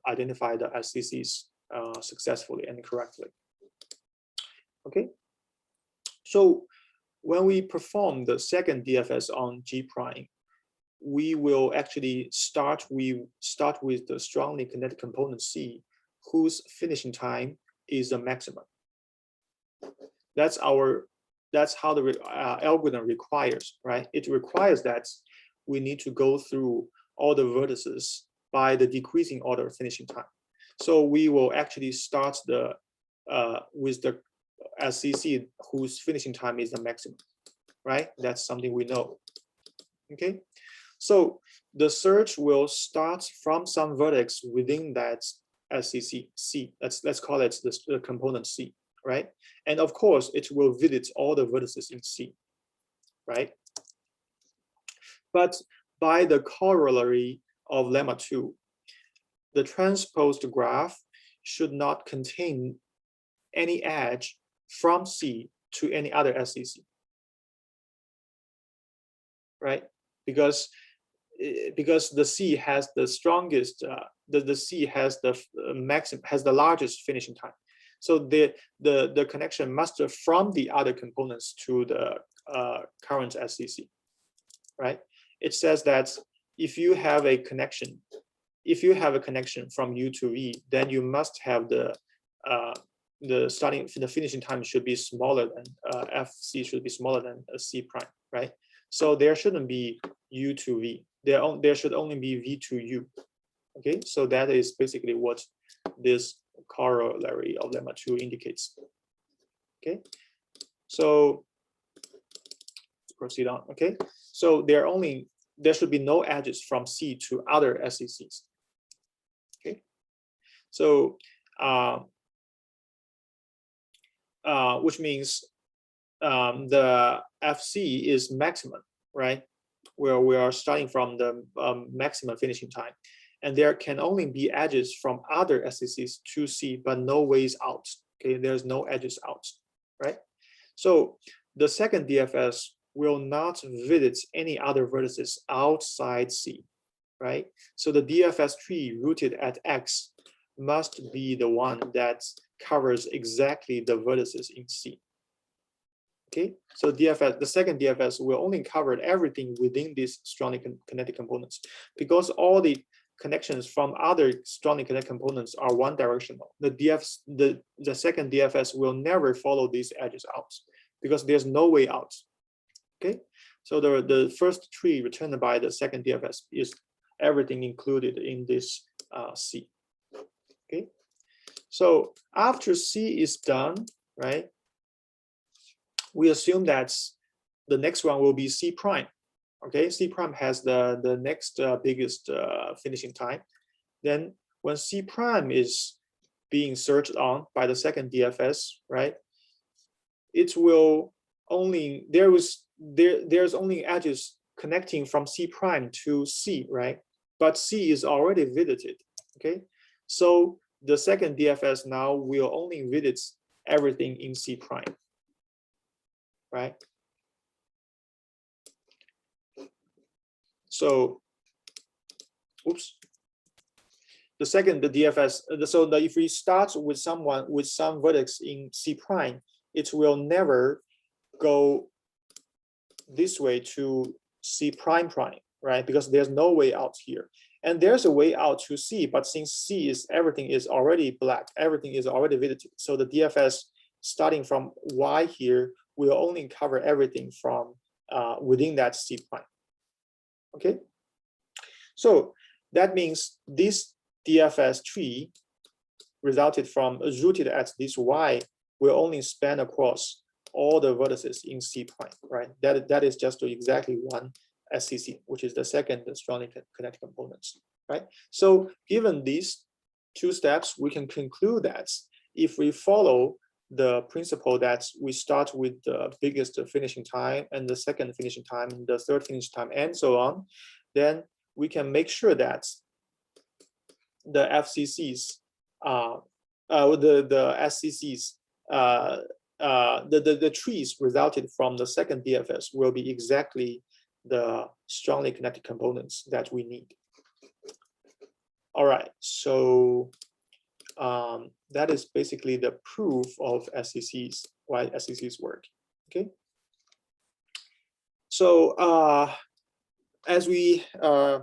identify the SCCs successfully and correctly. Okay, so when we perform the second DFS on G prime, we will actually start with the strongly connected component C, whose finishing time is the maximum. That's how the algorithm requires, right? It requires that we need to go through all the vertices by the decreasing order finishing time. So we will actually start with the SCC whose finishing time is the maximum, right? That's something we know. Okay, so the search will start from some vertex within that SCC C. Let's call it the component C, right? And of course, it will visit all the vertices in C, right? But by the corollary of lemma 2, the transposed graph should not contain any edge from C to any other SCC, right? Because the C has the strongest, the C has the maximum, has the largest finishing time. So the connection must from the other components to the current SCC, right? It says that if you have a connection, from U to V, then you must have the finishing time should be smaller than FC should be smaller than a C prime, right? So there shouldn't be U to V. There should only be V to U. Okay, so that is basically what this corollary of lemma 2 indicates. Okay, so let's proceed on. Okay, so there should be no edges from C to other SCCs. Okay, so which means the FC is maximum, right? Where we are starting from the maximum finishing time. And there can only be edges from other SCCs to C, but no ways out. Okay, there's no edges out, right? So the second DFS will not visit any other vertices outside C, right? So the DFS tree rooted at X must be the one that covers exactly the vertices in C. Okay, so DFS, the second DFS will only cover everything within these strongly connected components, because all the connections from other strongly connected components are one directional. The second DFS will never follow these edges out because there's no way out. Okay, so the first tree returned by the second DFS is everything included in this C. Okay, so after C is done, right, we assume that the next one will be C prime. Okay, C prime has the next biggest finishing time. Then when C prime is being searched on by the second DFS, right, it will only, there's only edges connecting from C prime to C, right? But C is already visited. Okay, so the second DFS now will only visit everything in C prime, right? So, oops. The DFS, if we start with some vertex in C prime, it will never go this way to C prime prime, right? Because there's no way out here. And there's a way out to C, but since C is, everything is already black, everything is already visited. So the DFS starting from Y here will only cover everything from within that C prime. Okay, so that means this DFS tree rooted at this Y will only span across all the vertices in C prime, right? That is just exactly one SCC, which is the second strongly connected components, right? So given these two steps, we can conclude that if we follow the principle that we start with the biggest finishing time and the second finishing time and the third finishing time and so on, then we can make sure that the FCCs, the SCCs, the trees resulted from the second DFS will be exactly the strongly connected components that we need. All right, so that is basically the proof of SCCs, why SCCs work. Okay. So as we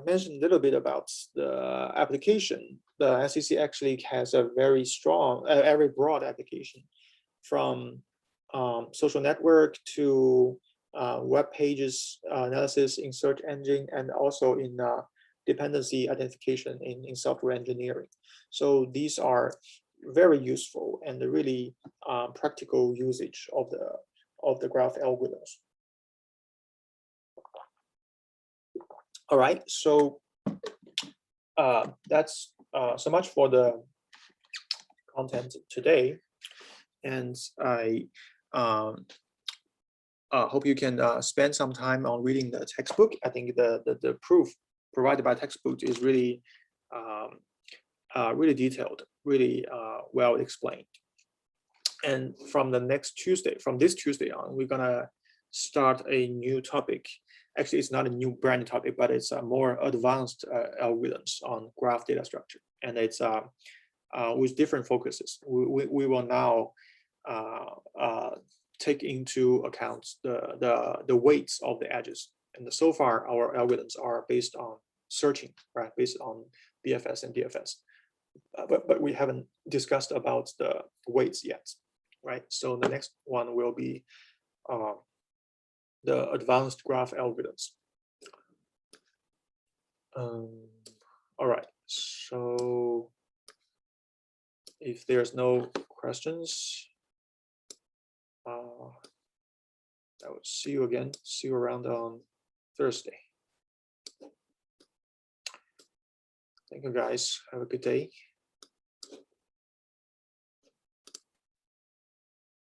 mentioned a little bit about the application, the SCC actually has a very strong, very broad application, from social network to web pages analysis in search engine, and also in dependency identification in software engineering. So these are very useful and really practical usage of the graph algorithms. All right, so that's so much for the content today, and I hope you can spend some time on reading the textbook. I think the proof provided by textbook is really really detailed, really well explained. And from this Tuesday on, we're gonna start a new topic. Actually, it's not a new brand new topic, but it's a more advanced algorithms on graph data structure, and it's with different focuses. We will now take into account the weights of the edges, and so far our algorithms are based on searching, right, based on BFS and DFS. But we haven't discussed about the weights yet, right? So the next one will be the advanced graph algorithms. All right, so if there's no questions, I will see you again. See you around on Thursday. Thank you, guys. Have a good day.